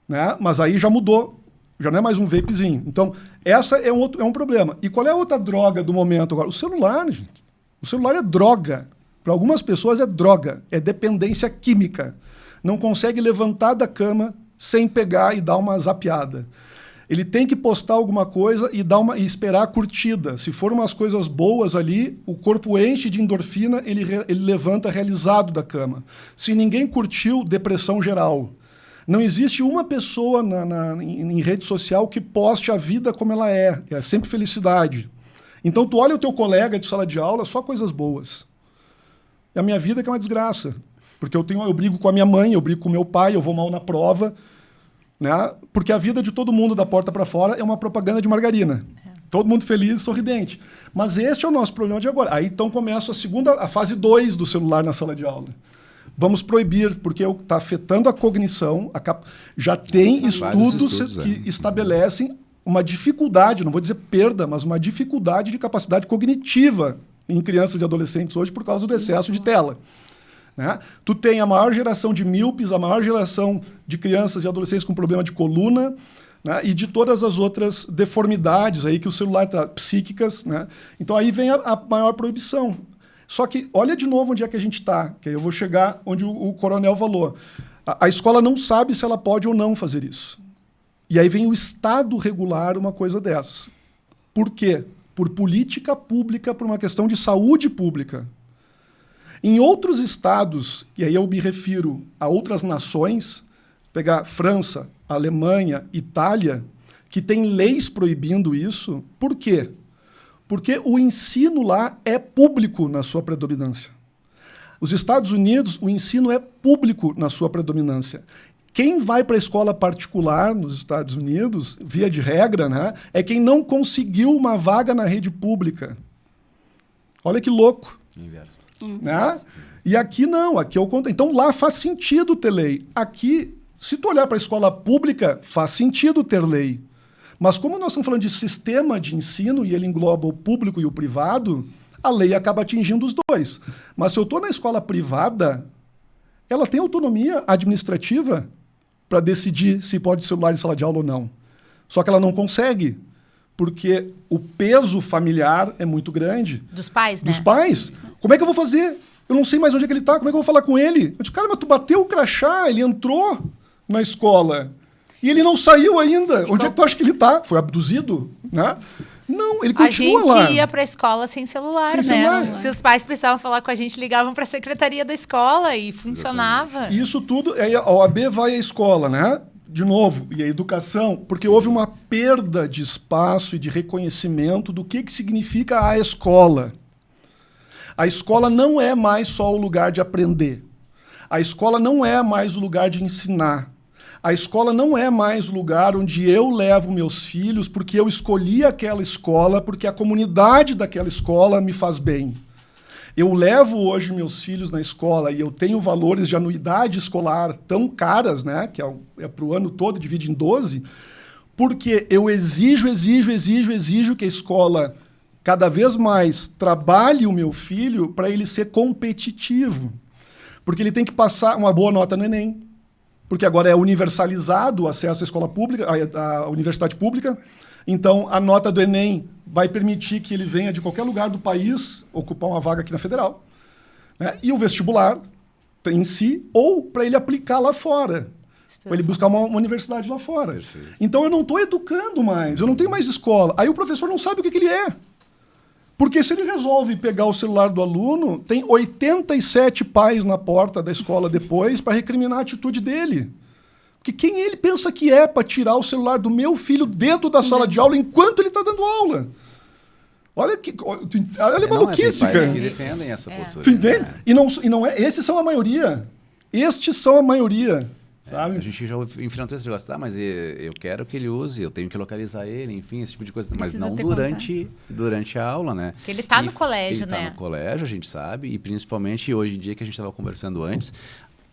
Né? Mas aí já mudou. Já não é mais um vapezinho. Então, essa é um problema. E qual é a outra droga do momento agora? O celular, gente. O celular é droga. Para algumas pessoas é droga, é dependência química. Não consegue levantar da cama sem pegar e dar uma zapeada. Ele tem que postar alguma coisa e esperar a curtida. Se for umas coisas boas ali, o corpo enche de endorfina, ele levanta realizado da cama. Se ninguém curtiu, depressão geral. Não existe uma pessoa em rede social que poste a vida como ela é. É sempre felicidade. Então tu olha o teu colega de sala de aula, só coisas boas. E a minha vida que é uma desgraça. Porque eu brigo com a minha mãe, eu brigo com o meu pai, eu vou mal na prova. Né? Porque a vida de todo mundo da porta para fora é uma propaganda de margarina. Todo mundo feliz, sorridente. Mas este é o nosso problema de agora. Aí então começa a fase 2 do celular na sala de aula. Vamos proibir, porque está afetando a cognição. Já tem estudos que estabelecem uma dificuldade, não vou dizer perda, mas uma dificuldade de capacidade cognitiva em crianças e adolescentes hoje por causa do excesso de tela. Né? Tu tem a maior geração de míopes, a maior geração de crianças e adolescentes com problema de coluna, né? E de todas as outras deformidades aí que o celular traz, psíquicas. Né? Então aí vem a maior proibição. Só que olha de novo onde é que a gente está, que aí eu vou chegar onde o coronel falou. A escola não sabe se ela pode ou não fazer isso. E aí vem o Estado regular uma coisa dessas. Por quê? Por política pública, por uma questão de saúde pública. Em outros estados, e aí eu me refiro a outras nações, pegar França, Alemanha, Itália, que tem leis proibindo isso. Por quê? Porque o ensino lá é público na sua predominância. Os Estados Unidos, o ensino é público na sua predominância. Quem vai para a escola particular nos Estados Unidos, via de regra, né, é quem não conseguiu uma vaga na rede pública. Olha que louco. Inverso. Né? E aqui não, aqui é o contrário. Então lá faz sentido ter lei. Aqui, se tu olhar para a escola pública, faz sentido ter lei. Mas como nós estamos falando de sistema de ensino e ele engloba o público e o privado, a lei acaba atingindo os dois. Mas se eu estou na escola privada, ela tem autonomia administrativa para decidir se pode celular em sala de aula ou não. Só que ela não consegue, porque o peso familiar é muito grande. Dos pais, né? Dos pais. Como é que eu vou fazer? Eu não sei mais onde é que ele está, como é que eu vou falar com ele? Eu disse, cara, mas tu bateu o crachá, ele entrou na escola e ele não saiu ainda. Onde é que tu acha que ele está? Foi abduzido? Né? Não, ele continua lá. A gente ia para a escola sem celular, né? Celular. Se os pais precisavam falar com a gente, ligavam para a secretaria da escola e funcionava. E isso tudo, aí a OAB vai à escola, né? De novo, e a educação, porque houve uma perda de espaço e de reconhecimento do que significa a escola. A escola não é mais só o lugar de aprender. A escola não é mais o lugar de ensinar. A escola não é mais o lugar onde eu levo meus filhos porque eu escolhi aquela escola, porque a comunidade daquela escola me faz bem. Eu levo hoje meus filhos na escola e eu tenho valores de anuidade escolar tão caras, né, que é para o ano todo, divide em 12, porque eu exijo que a escola cada vez mais trabalhe o meu filho para ele ser competitivo. Porque ele tem que passar uma boa nota no Enem. Porque agora é universalizado o acesso à escola pública, à universidade pública. Então, a nota do Enem vai permitir que ele venha de qualquer lugar do país ocupar uma vaga aqui na Federal. Né? E o vestibular em si, ou para ele aplicar lá fora. Para ele buscar uma universidade lá fora. Perfeito. Então, eu não estou educando mais, eu não tenho mais escola. Aí o professor não sabe o que ele é. Porque se ele resolve pegar o celular do aluno, tem 87 pais na porta da escola depois para recriminar a atitude dele. Porque quem ele pensa que é para tirar o celular do meu filho dentro da sala de aula enquanto ele está dando aula? Olha a maluquice, tem pais cara. que defendem essa postura. Tu entende? E não é, esses são a maioria. Estes são a maioria. Sabe? A gente já enfrentou esse negócio, mas eu quero que ele use, eu tenho que localizar ele, enfim, esse tipo de coisa. Mas Precisa não ter durante a aula, né? Porque ele está no colégio, ele né? Ele está no colégio, a gente sabe, e principalmente hoje em dia que a gente estava conversando antes,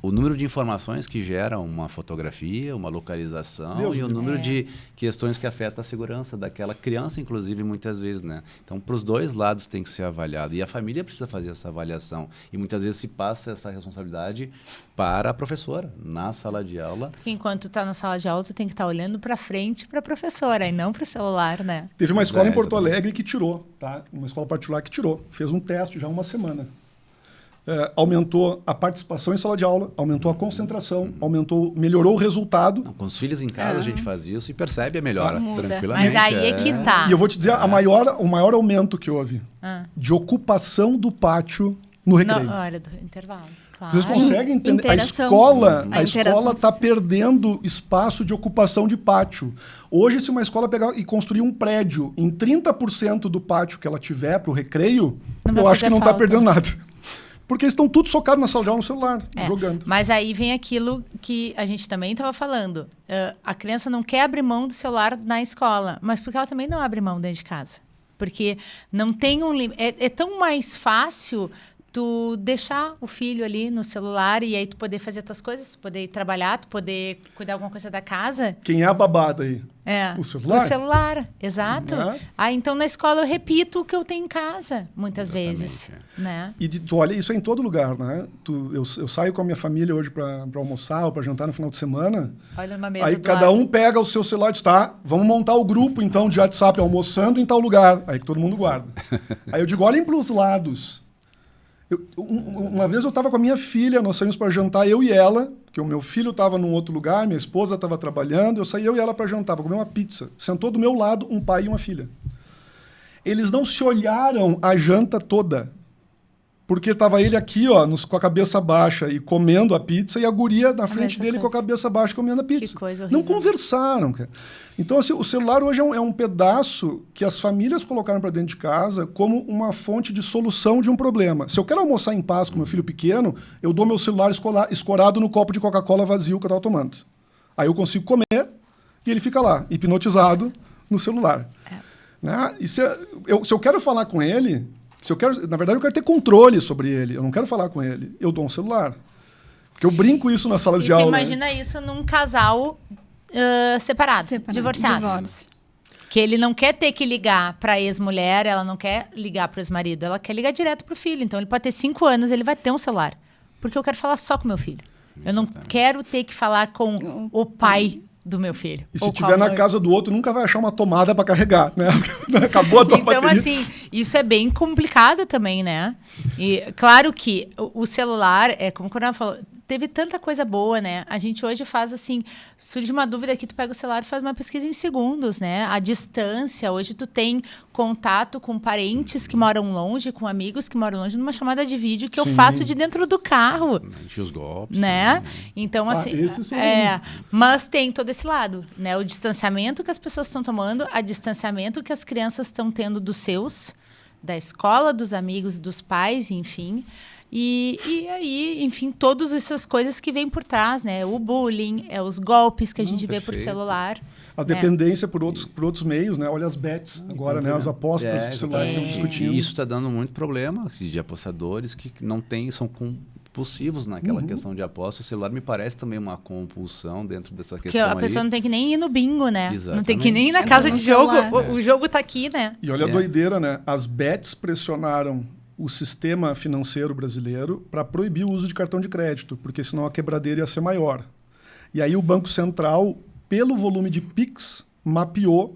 o número de informações que geram uma fotografia, uma localização e o número de questões que afetam a segurança daquela criança, inclusive, muitas vezes, né? Então, para os dois lados tem que ser avaliado. E a família precisa fazer essa avaliação. E muitas vezes se passa essa responsabilidade para a professora, na sala de aula. Porque enquanto tu está na sala de aula, tu tem que estar olhando para frente para a professora e não para o celular, né? Teve uma escola em Porto exatamente. Alegre que tirou, tá? Uma escola particular que tirou. Fez um teste já há uma semana. Aumentou a participação em sala de aula, aumentou a concentração, melhorou o resultado. Com os filhos em casa a gente faz isso e percebe a melhora, Muda. tranquilamente. Mas aí é que tá. E eu vou te dizer, o maior aumento que houve de ocupação do pátio no recreio. Na hora do intervalo, claro. Vocês conseguem entender? A Interação. escola A interação está social. perdendo espaço de ocupação de pátio. Hoje, se uma escola pegar e construir um prédio em 30% do pátio que ela tiver para o recreio, Não vai eu acho fazer que não está falta. perdendo nada. Porque eles estão tudo socados na sala de aula no celular, jogando. Mas aí vem aquilo que a gente também estava falando. A criança não quer abrir mão do celular na escola, mas porque ela também não abre mão dentro de casa. Porque não tem um limite. É tão mais fácil tu deixar o filho ali no celular e aí tu poder fazer as tuas coisas, tu poder ir trabalhar, tu poder cuidar de alguma coisa da casa. Quem é a babada aí? O celular? O celular, exato. É. Então na escola eu repito o que eu tenho em casa, muitas Exatamente, vezes. Né? E tu olha, isso é em todo lugar, né? Eu saio com a minha família hoje para almoçar ou para jantar no final de semana. Olha numa mesa Aí do cada lado. um pega o seu celular e diz, tá, vamos montar o grupo então de WhatsApp almoçando em tal lugar. Aí que todo mundo guarda. Aí eu digo, olhem para os lados. Uma vez eu estava com a minha filha, nós saímos para jantar, eu e ela, porque o meu filho estava num outro lugar, minha esposa estava trabalhando, eu saí eu e ela para jantar, para comer uma pizza. Sentou do meu lado um pai e uma filha. Eles não se olharam a janta toda, porque estava ele aqui, ó, com a cabeça baixa e comendo a pizza, e a guria na frente dele com a cabeça baixa comendo a pizza. Que coisa horrível. Não conversaram, cara. Então, assim, o celular hoje é um pedaço que as famílias colocaram para dentro de casa como uma fonte de solução de um problema. Se eu quero almoçar em paz com meu filho pequeno, eu dou meu celular escorado no copo de Coca-Cola vazio que eu estava tomando. Aí eu consigo comer e ele fica lá, hipnotizado no celular. Né? E se eu quero falar com ele, na verdade eu quero ter controle sobre ele, eu não quero falar com ele, eu dou um celular. Porque eu brinco isso nas salas de aula. Imagina isso num casal separado, divorciado. Divórcio. Que ele não quer ter que ligar para a ex-mulher, ela não quer ligar para o ex-marido, ela quer ligar direto para o filho. Então ele pode ter 5 anos, ele vai ter um celular. Porque eu quero falar só com meu filho. Eu não quero ter que falar com o pai do meu filho. E se estiver na casa do outro, nunca vai achar uma tomada para carregar, né? Acabou a tua Então, bateria. assim, isso é bem complicado também, né? E claro que o celular, como o Coronel falou, teve tanta coisa boa, né? A gente hoje faz assim, surge uma dúvida aqui, tu pega o celular e faz uma pesquisa em segundos, né? A distância, hoje tu tem contato com parentes que moram longe, com amigos que moram longe, numa chamada de vídeo que eu faço de dentro do carro. Os golpes. Né? Então, assim, esse sim. mas tem todo esse lado, né? O distanciamento que as pessoas estão tomando, o distanciamento que as crianças estão tendo dos seus, da escola, dos amigos, dos pais, enfim. E aí, enfim, todas essas coisas que vêm por trás, né? O bullying, os golpes que a gente vê por celular. A dependência por outros meios, né? Olha as bets agora, né? As apostas do celular que estão discutindo. E isso está dando muito problema de apostadores que não são compulsivos naquela questão de aposta. O celular me parece também uma compulsão dentro dessa questão. Que a pessoa não tem que nem ir no bingo, né? Exatamente. Não tem que nem ir na casa de jogo. O jogo tá aqui, né? E olha a doideira, né? As bets pressionaram o sistema financeiro brasileiro para proibir o uso de cartão de crédito, porque senão a quebradeira ia ser maior. E aí o Banco Central, pelo volume de PIX, mapeou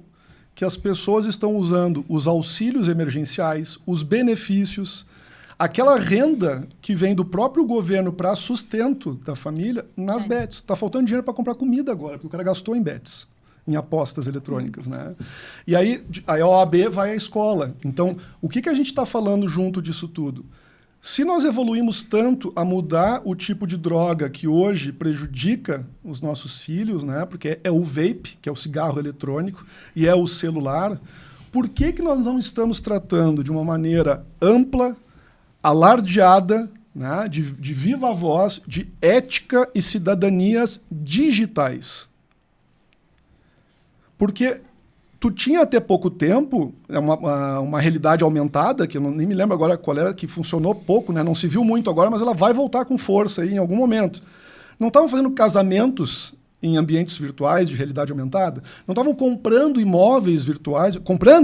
que as pessoas estão usando os auxílios emergenciais, os benefícios, aquela renda que vem do próprio governo para sustento da família nas bets. Está faltando dinheiro para comprar comida agora, porque o cara gastou em bets, em apostas eletrônicas, né? E aí a OAB vai à escola. Então, o que a gente está falando junto disso tudo? Se nós evoluímos tanto a mudar o tipo de droga que hoje prejudica os nossos filhos, né? Porque é o vape, que é o cigarro eletrônico, e é o celular, por que nós não estamos tratando de uma maneira ampla, alardeada, né? de viva voz, de ética e cidadanias digitais? Porque tu tinha até pouco tempo uma realidade aumentada, que eu nem me lembro agora qual era, que funcionou pouco, né? Não se viu muito agora, mas ela vai voltar com força aí em algum momento. Não estavam fazendo casamentos em ambientes virtuais de realidade aumentada? Não estavam comprando imóveis virtuais, compra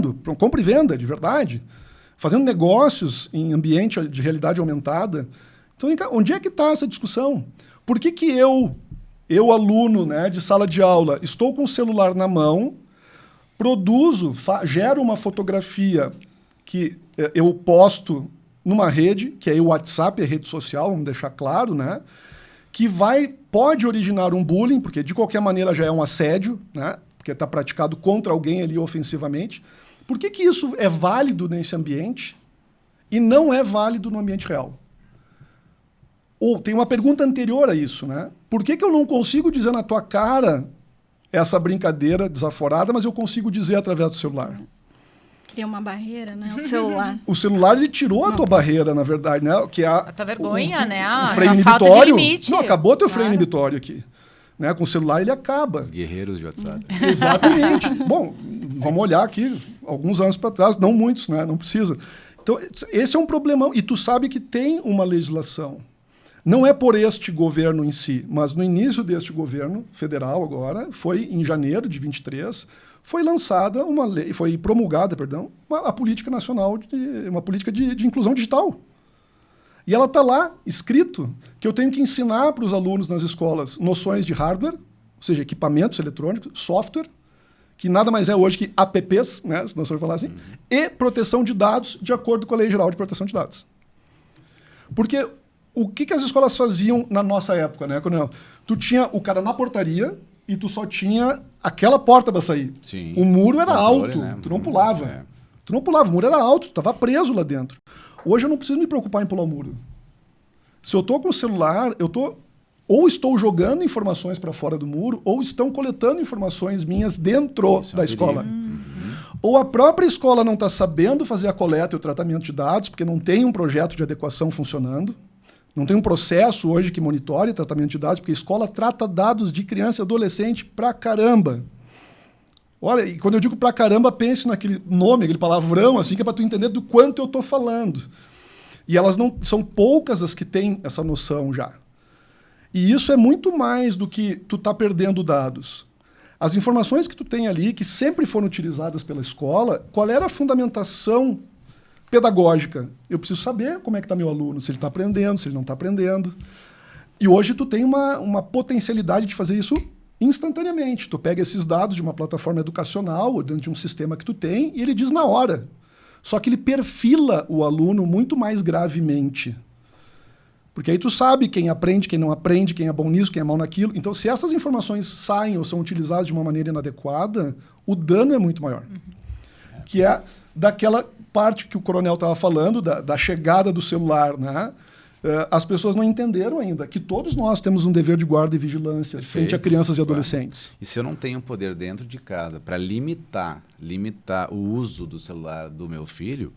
e venda, de verdade, fazendo negócios em ambiente de realidade aumentada? Então, onde é que está essa discussão? Por que eu aluno, né, de sala de aula, estou com o celular na mão, produzo, gero uma fotografia que eu posto numa rede, que é o WhatsApp, é rede social, vamos deixar claro, né? Que pode originar um bullying, porque de qualquer maneira já é um assédio, né? Porque está praticado contra alguém ali ofensivamente. Por que isso é válido nesse ambiente e não é válido no ambiente real? Ou tem uma pergunta anterior a isso, né? Por que eu não consigo dizer na tua cara essa brincadeira desaforada, mas eu consigo dizer através do celular? Cria uma barreira, né? O celular. O celular, ele tirou a tua barreira, na verdade, né? Que é a tua vergonha, né? O freio inibitório. Falta de limite. Não, acabou teu freio inibitório aqui. Né? Com o celular, ele acaba. Os guerreiros de WhatsApp. Exatamente. Bom, vamos olhar aqui, alguns anos para trás, não muitos, né? Não precisa. Então, esse é um problemão. E tu sabe que tem uma legislação. Não é por este governo em si, mas no início deste governo federal agora, foi em janeiro de 23, foi lançada uma lei, foi promulgada, perdão, a política nacional, uma política de inclusão digital. E ela está lá, escrito, que eu tenho que ensinar para os alunos nas escolas noções de hardware, ou seja, equipamentos eletrônicos, software, que nada mais é hoje que apps, né, se nós formos falar assim, e proteção de dados, de acordo com a Lei Geral de Proteção de Dados. Porque o que as escolas faziam na nossa época, né, Coronel? Tu tinha o cara na portaria e tu só tinha aquela porta para sair. Sim. O muro era Controle, alto, né? Tu não pulava. É. Tu não pulava, o muro era alto, tu estava preso lá dentro. Hoje eu não preciso me preocupar em pular o muro. Se eu estou com o celular, ou estou jogando informações para fora do muro, ou estão coletando informações minhas dentro da escola. Ou a própria escola não está sabendo fazer a coleta e o tratamento de dados, porque não tem um projeto de adequação funcionando. Não tem um processo hoje que monitore tratamento de dados, porque a escola trata dados de criança e adolescente pra caramba. Olha, e quando eu digo pra caramba, pense naquele nome, aquele palavrão, assim, que é para tu entender do quanto eu estou falando. E elas não são poucas as que têm essa noção já. E isso é muito mais do que tu tá perdendo dados. As informações que tu tem ali, que sempre foram utilizadas pela escola, qual era a fundamentação pedagógica? Eu preciso saber como é que está meu aluno, se ele está aprendendo, se ele não está aprendendo. E hoje tu tem uma potencialidade de fazer isso instantaneamente. Tu pega esses dados de uma plataforma educacional, dentro de um sistema que tu tem, e ele diz na hora. Só que ele perfila o aluno muito mais gravemente. Porque aí tu sabe quem aprende, quem não aprende, quem é bom nisso, quem é mal naquilo. Então, se essas informações saem ou são utilizadas de uma maneira inadequada, o dano é muito maior. Que é daquela parte que o coronel estava falando, da chegada do celular, né? As pessoas não entenderam ainda que todos nós temos um dever de guarda e vigilância. Perfeito. Frente a crianças e adolescentes. E se eu não tenho poder dentro de casa para limitar o uso do celular do meu filho,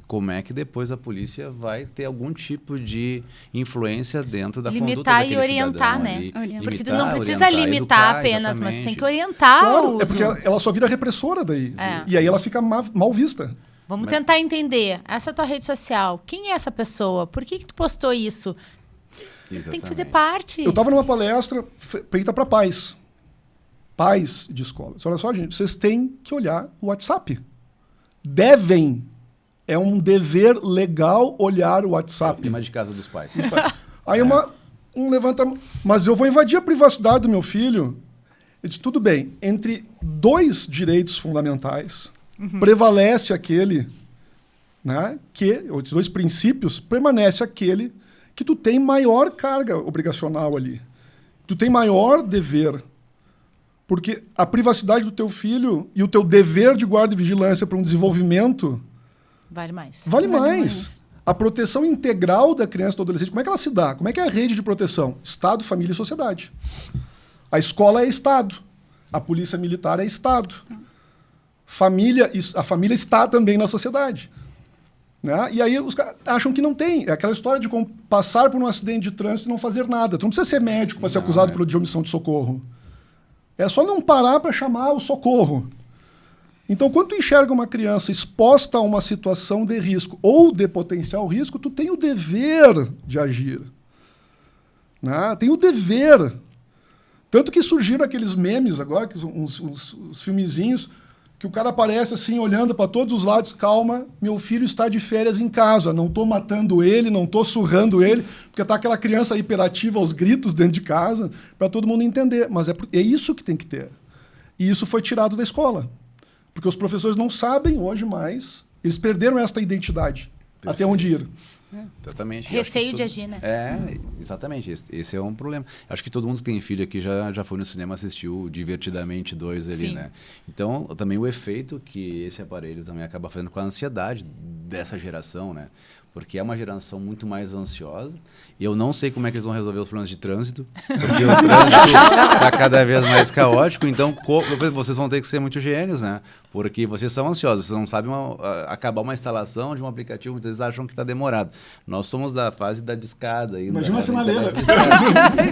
como é que depois a polícia vai ter algum tipo de influência dentro da conduta daquele cidadão? Limitar e orientar, né? Limitar, porque tu não precisa limitar apenas, exatamente. Mas tu tem que orientar claro, o uso. É porque ela só vira repressora daí. E aí ela fica mal vista. Vamos tentar entender. Essa tua rede social, quem é essa pessoa? Por que tu postou isso? Isso tem que fazer parte. Eu estava numa palestra feita para pais. Pais de escolas. Olha só, gente, vocês têm que olhar o WhatsApp. Devem É um dever legal olhar o WhatsApp. Clima de casa dos pais. Aí um levanta... Mas eu vou invadir a privacidade do meu filho. Eu disse, tudo bem. Entre 2 direitos fundamentais, prevalece aquele... Né, os 2 princípios, permanece aquele que tu tem maior carga obrigacional ali. Tu tem maior dever. Porque a privacidade do teu filho e o teu dever de guarda e vigilância para um desenvolvimento... Vale mais. Vale mais. A proteção integral da criança e do adolescente, como é que ela se dá? Como é que é a rede de proteção? Estado, família e sociedade. A escola é Estado. A polícia militar é Estado. A família está também na sociedade. Né? E aí os caras acham que não tem. É aquela história de passar por um acidente de trânsito e não fazer nada. Tu não precisa ser médico para ser acusado de omissão de socorro. É só não parar para chamar o socorro. Então, quando tu enxerga uma criança exposta a uma situação de risco ou de potencial risco, tu tem o dever de agir. Né? Tem o dever. Tanto que surgiram aqueles memes agora, uns filmezinhos, que o cara aparece assim, olhando para todos os lados, calma, meu filho está de férias em casa, não estou matando ele, não estou surrando ele, porque está aquela criança hiperativa aos gritos dentro de casa, para todo mundo entender. Mas é isso que tem que ter. E isso foi tirado da escola. Porque os professores não sabem hoje mais, eles perderam esta identidade. Perfeito. Até onde ir. Exatamente. Receio de agir, né? Exatamente. Esse é um problema. Acho que todo mundo que tem filho aqui já foi no cinema, assistiu Divertidamente 2 ali, Sim. né? Então, também o efeito que esse aparelho também acaba fazendo com a ansiedade dessa geração, né? Porque é uma geração muito mais ansiosa. E eu não sei como é que eles vão resolver os problemas de trânsito, porque o trânsito está cada vez mais caótico. Então, vocês vão ter que ser muito gênios, né? Porque vocês são ansiosos, vocês não sabem acabar uma instalação de um aplicativo, muitas vezes acham que está demorado. Nós somos da fase da discada. Imagina a sinaleira.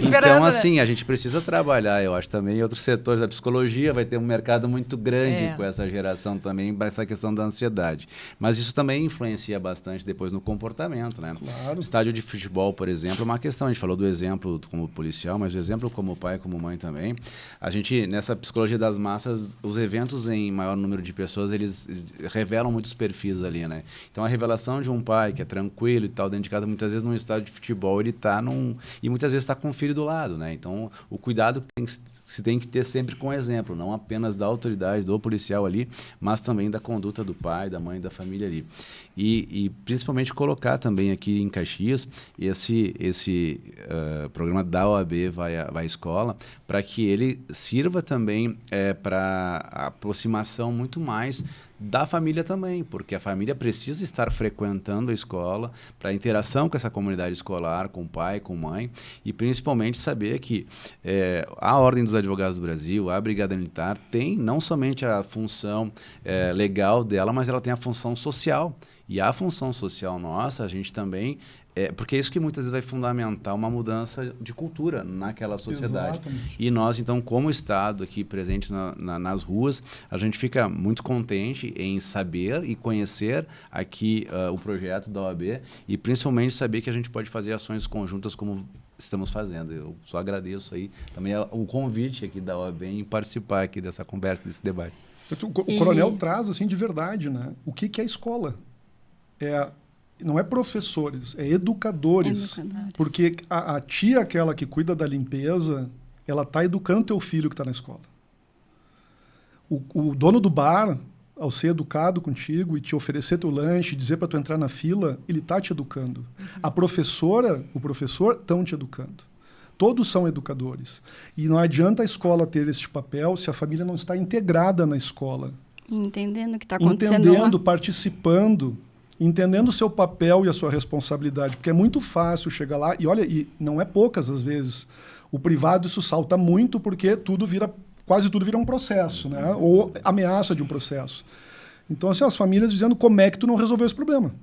Então, assim, a gente precisa trabalhar, eu acho, também em outros setores. A psicologia vai ter um mercado muito grande com essa geração também, para essa questão da ansiedade. Mas isso também influencia bastante depois no comportamento, né? Claro. Estádio de futebol, por exemplo, é uma questão. A gente falou do exemplo como policial, mas o exemplo como pai, como mãe também. A gente, nessa psicologia das massas, os eventos em maior número de pessoas, eles revelam muitos perfis ali, né? Então, a revelação de um pai que é tranquilo e tal, dentro de casa, muitas vezes num estádio de futebol, ele tá e muitas vezes está com o filho do lado, né? Então, o cuidado que se tem que ter sempre com o exemplo, não apenas da autoridade, do policial ali, mas também da conduta do pai, da mãe, da família ali. E principalmente colocar também aqui em Caxias esse programa da OAB Vai à Escola, para que ele sirva também para aproximação muito mais da família também, porque a família precisa estar frequentando a escola para interação com essa comunidade escolar, com o pai, com a mãe, e principalmente saber que a Ordem dos Advogados do Brasil, a Brigada Militar, tem não somente a função legal dela, mas ela tem a função social. E a função social nossa, a gente também... porque é isso que muitas vezes vai fundamentar uma mudança de cultura naquela sociedade. Exatamente. E nós, então, como Estado aqui presente nas ruas, a gente fica muito contente em saber e conhecer aqui o projeto da OAB e principalmente saber que a gente pode fazer ações conjuntas como estamos fazendo. Eu só agradeço aí também o convite aqui da OAB em participar aqui dessa conversa, desse debate. O coronel traz, assim, de verdade, né? O que é a escola? Não é professores, é educadores. Porque a tia, aquela que cuida da limpeza, ela está educando teu filho que está na escola. O dono do bar, ao ser educado contigo e te oferecer teu lanche, dizer para tu entrar na fila, ele está te educando. A professora, o professor estão te educando. Todos são educadores. E não adianta a escola ter esse papel se a família não está integrada na escola. Entendendo o que está acontecendo lá. Participando. Entendendo o seu papel e a sua responsabilidade, porque é muito fácil chegar lá, e olha, e não é poucas às vezes, o privado isso salta muito porque quase tudo vira um processo, né? Ou ameaça de um processo. Então, assim, as famílias dizendo como é que tu não resolveu esse problema.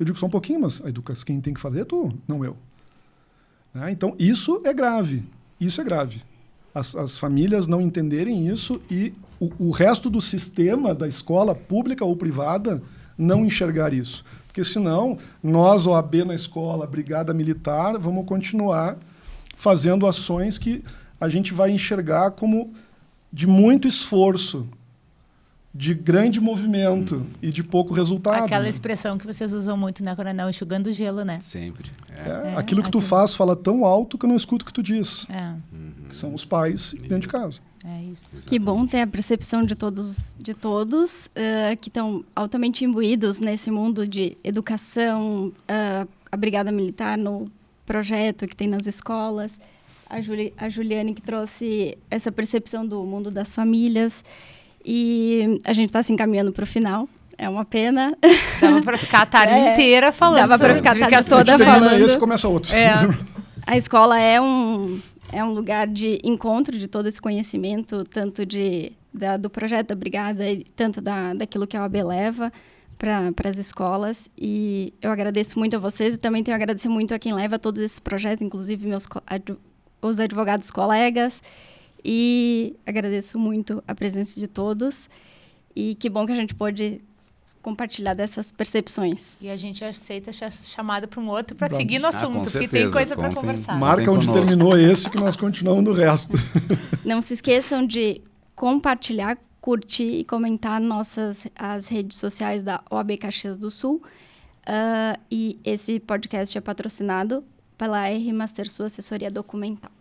Eu digo só um pouquinho, mas a educação, quem tem que fazer é tu, não eu. Então, isso é grave. Isso é grave. As famílias não entenderem isso e o resto do sistema da escola, pública ou privada, não enxergar isso. Porque senão, nós, OAB na escola, Brigada Militar, vamos continuar fazendo ações que a gente vai enxergar como de muito esforço de grande movimento e de pouco resultado. Aquela né? expressão que vocês usam muito, né, Coronel? Enxugando gelo, né? Sempre. Aquilo que tu faz fala tão alto que eu não escuto o que tu diz. Que são os pais dentro de casa. É isso. Que bom ter a percepção de todos que estão altamente imbuídos nesse mundo de educação, a Brigada Militar no projeto que tem nas escolas, a Juliane que trouxe essa percepção do mundo das famílias, e a gente está se encaminhando para o final. É uma pena. Dava para ficar a tarde inteira falando. Dava para ficar a tarde toda falando. Esse começa outro. A escola é um lugar de encontro de todo esse conhecimento, tanto do projeto da Brigada, e tanto daquilo que a OAB leva para as escolas. E eu agradeço muito a vocês, e também tenho a agradecer muito a quem leva todos esses projetos, inclusive os advogados colegas. E agradeço muito a presença de todos. E que bom que a gente pôde compartilhar dessas percepções. E a gente aceita a chamada para um outro para seguir no assunto, porque certeza, tem coisa para conversar. Marca onde terminou esse, que nós continuamos no resto. Não se esqueçam de compartilhar, curtir e comentar as redes sociais da OAB Caxias do Sul. E esse podcast é patrocinado pela R Master Sul Assessoria Documental.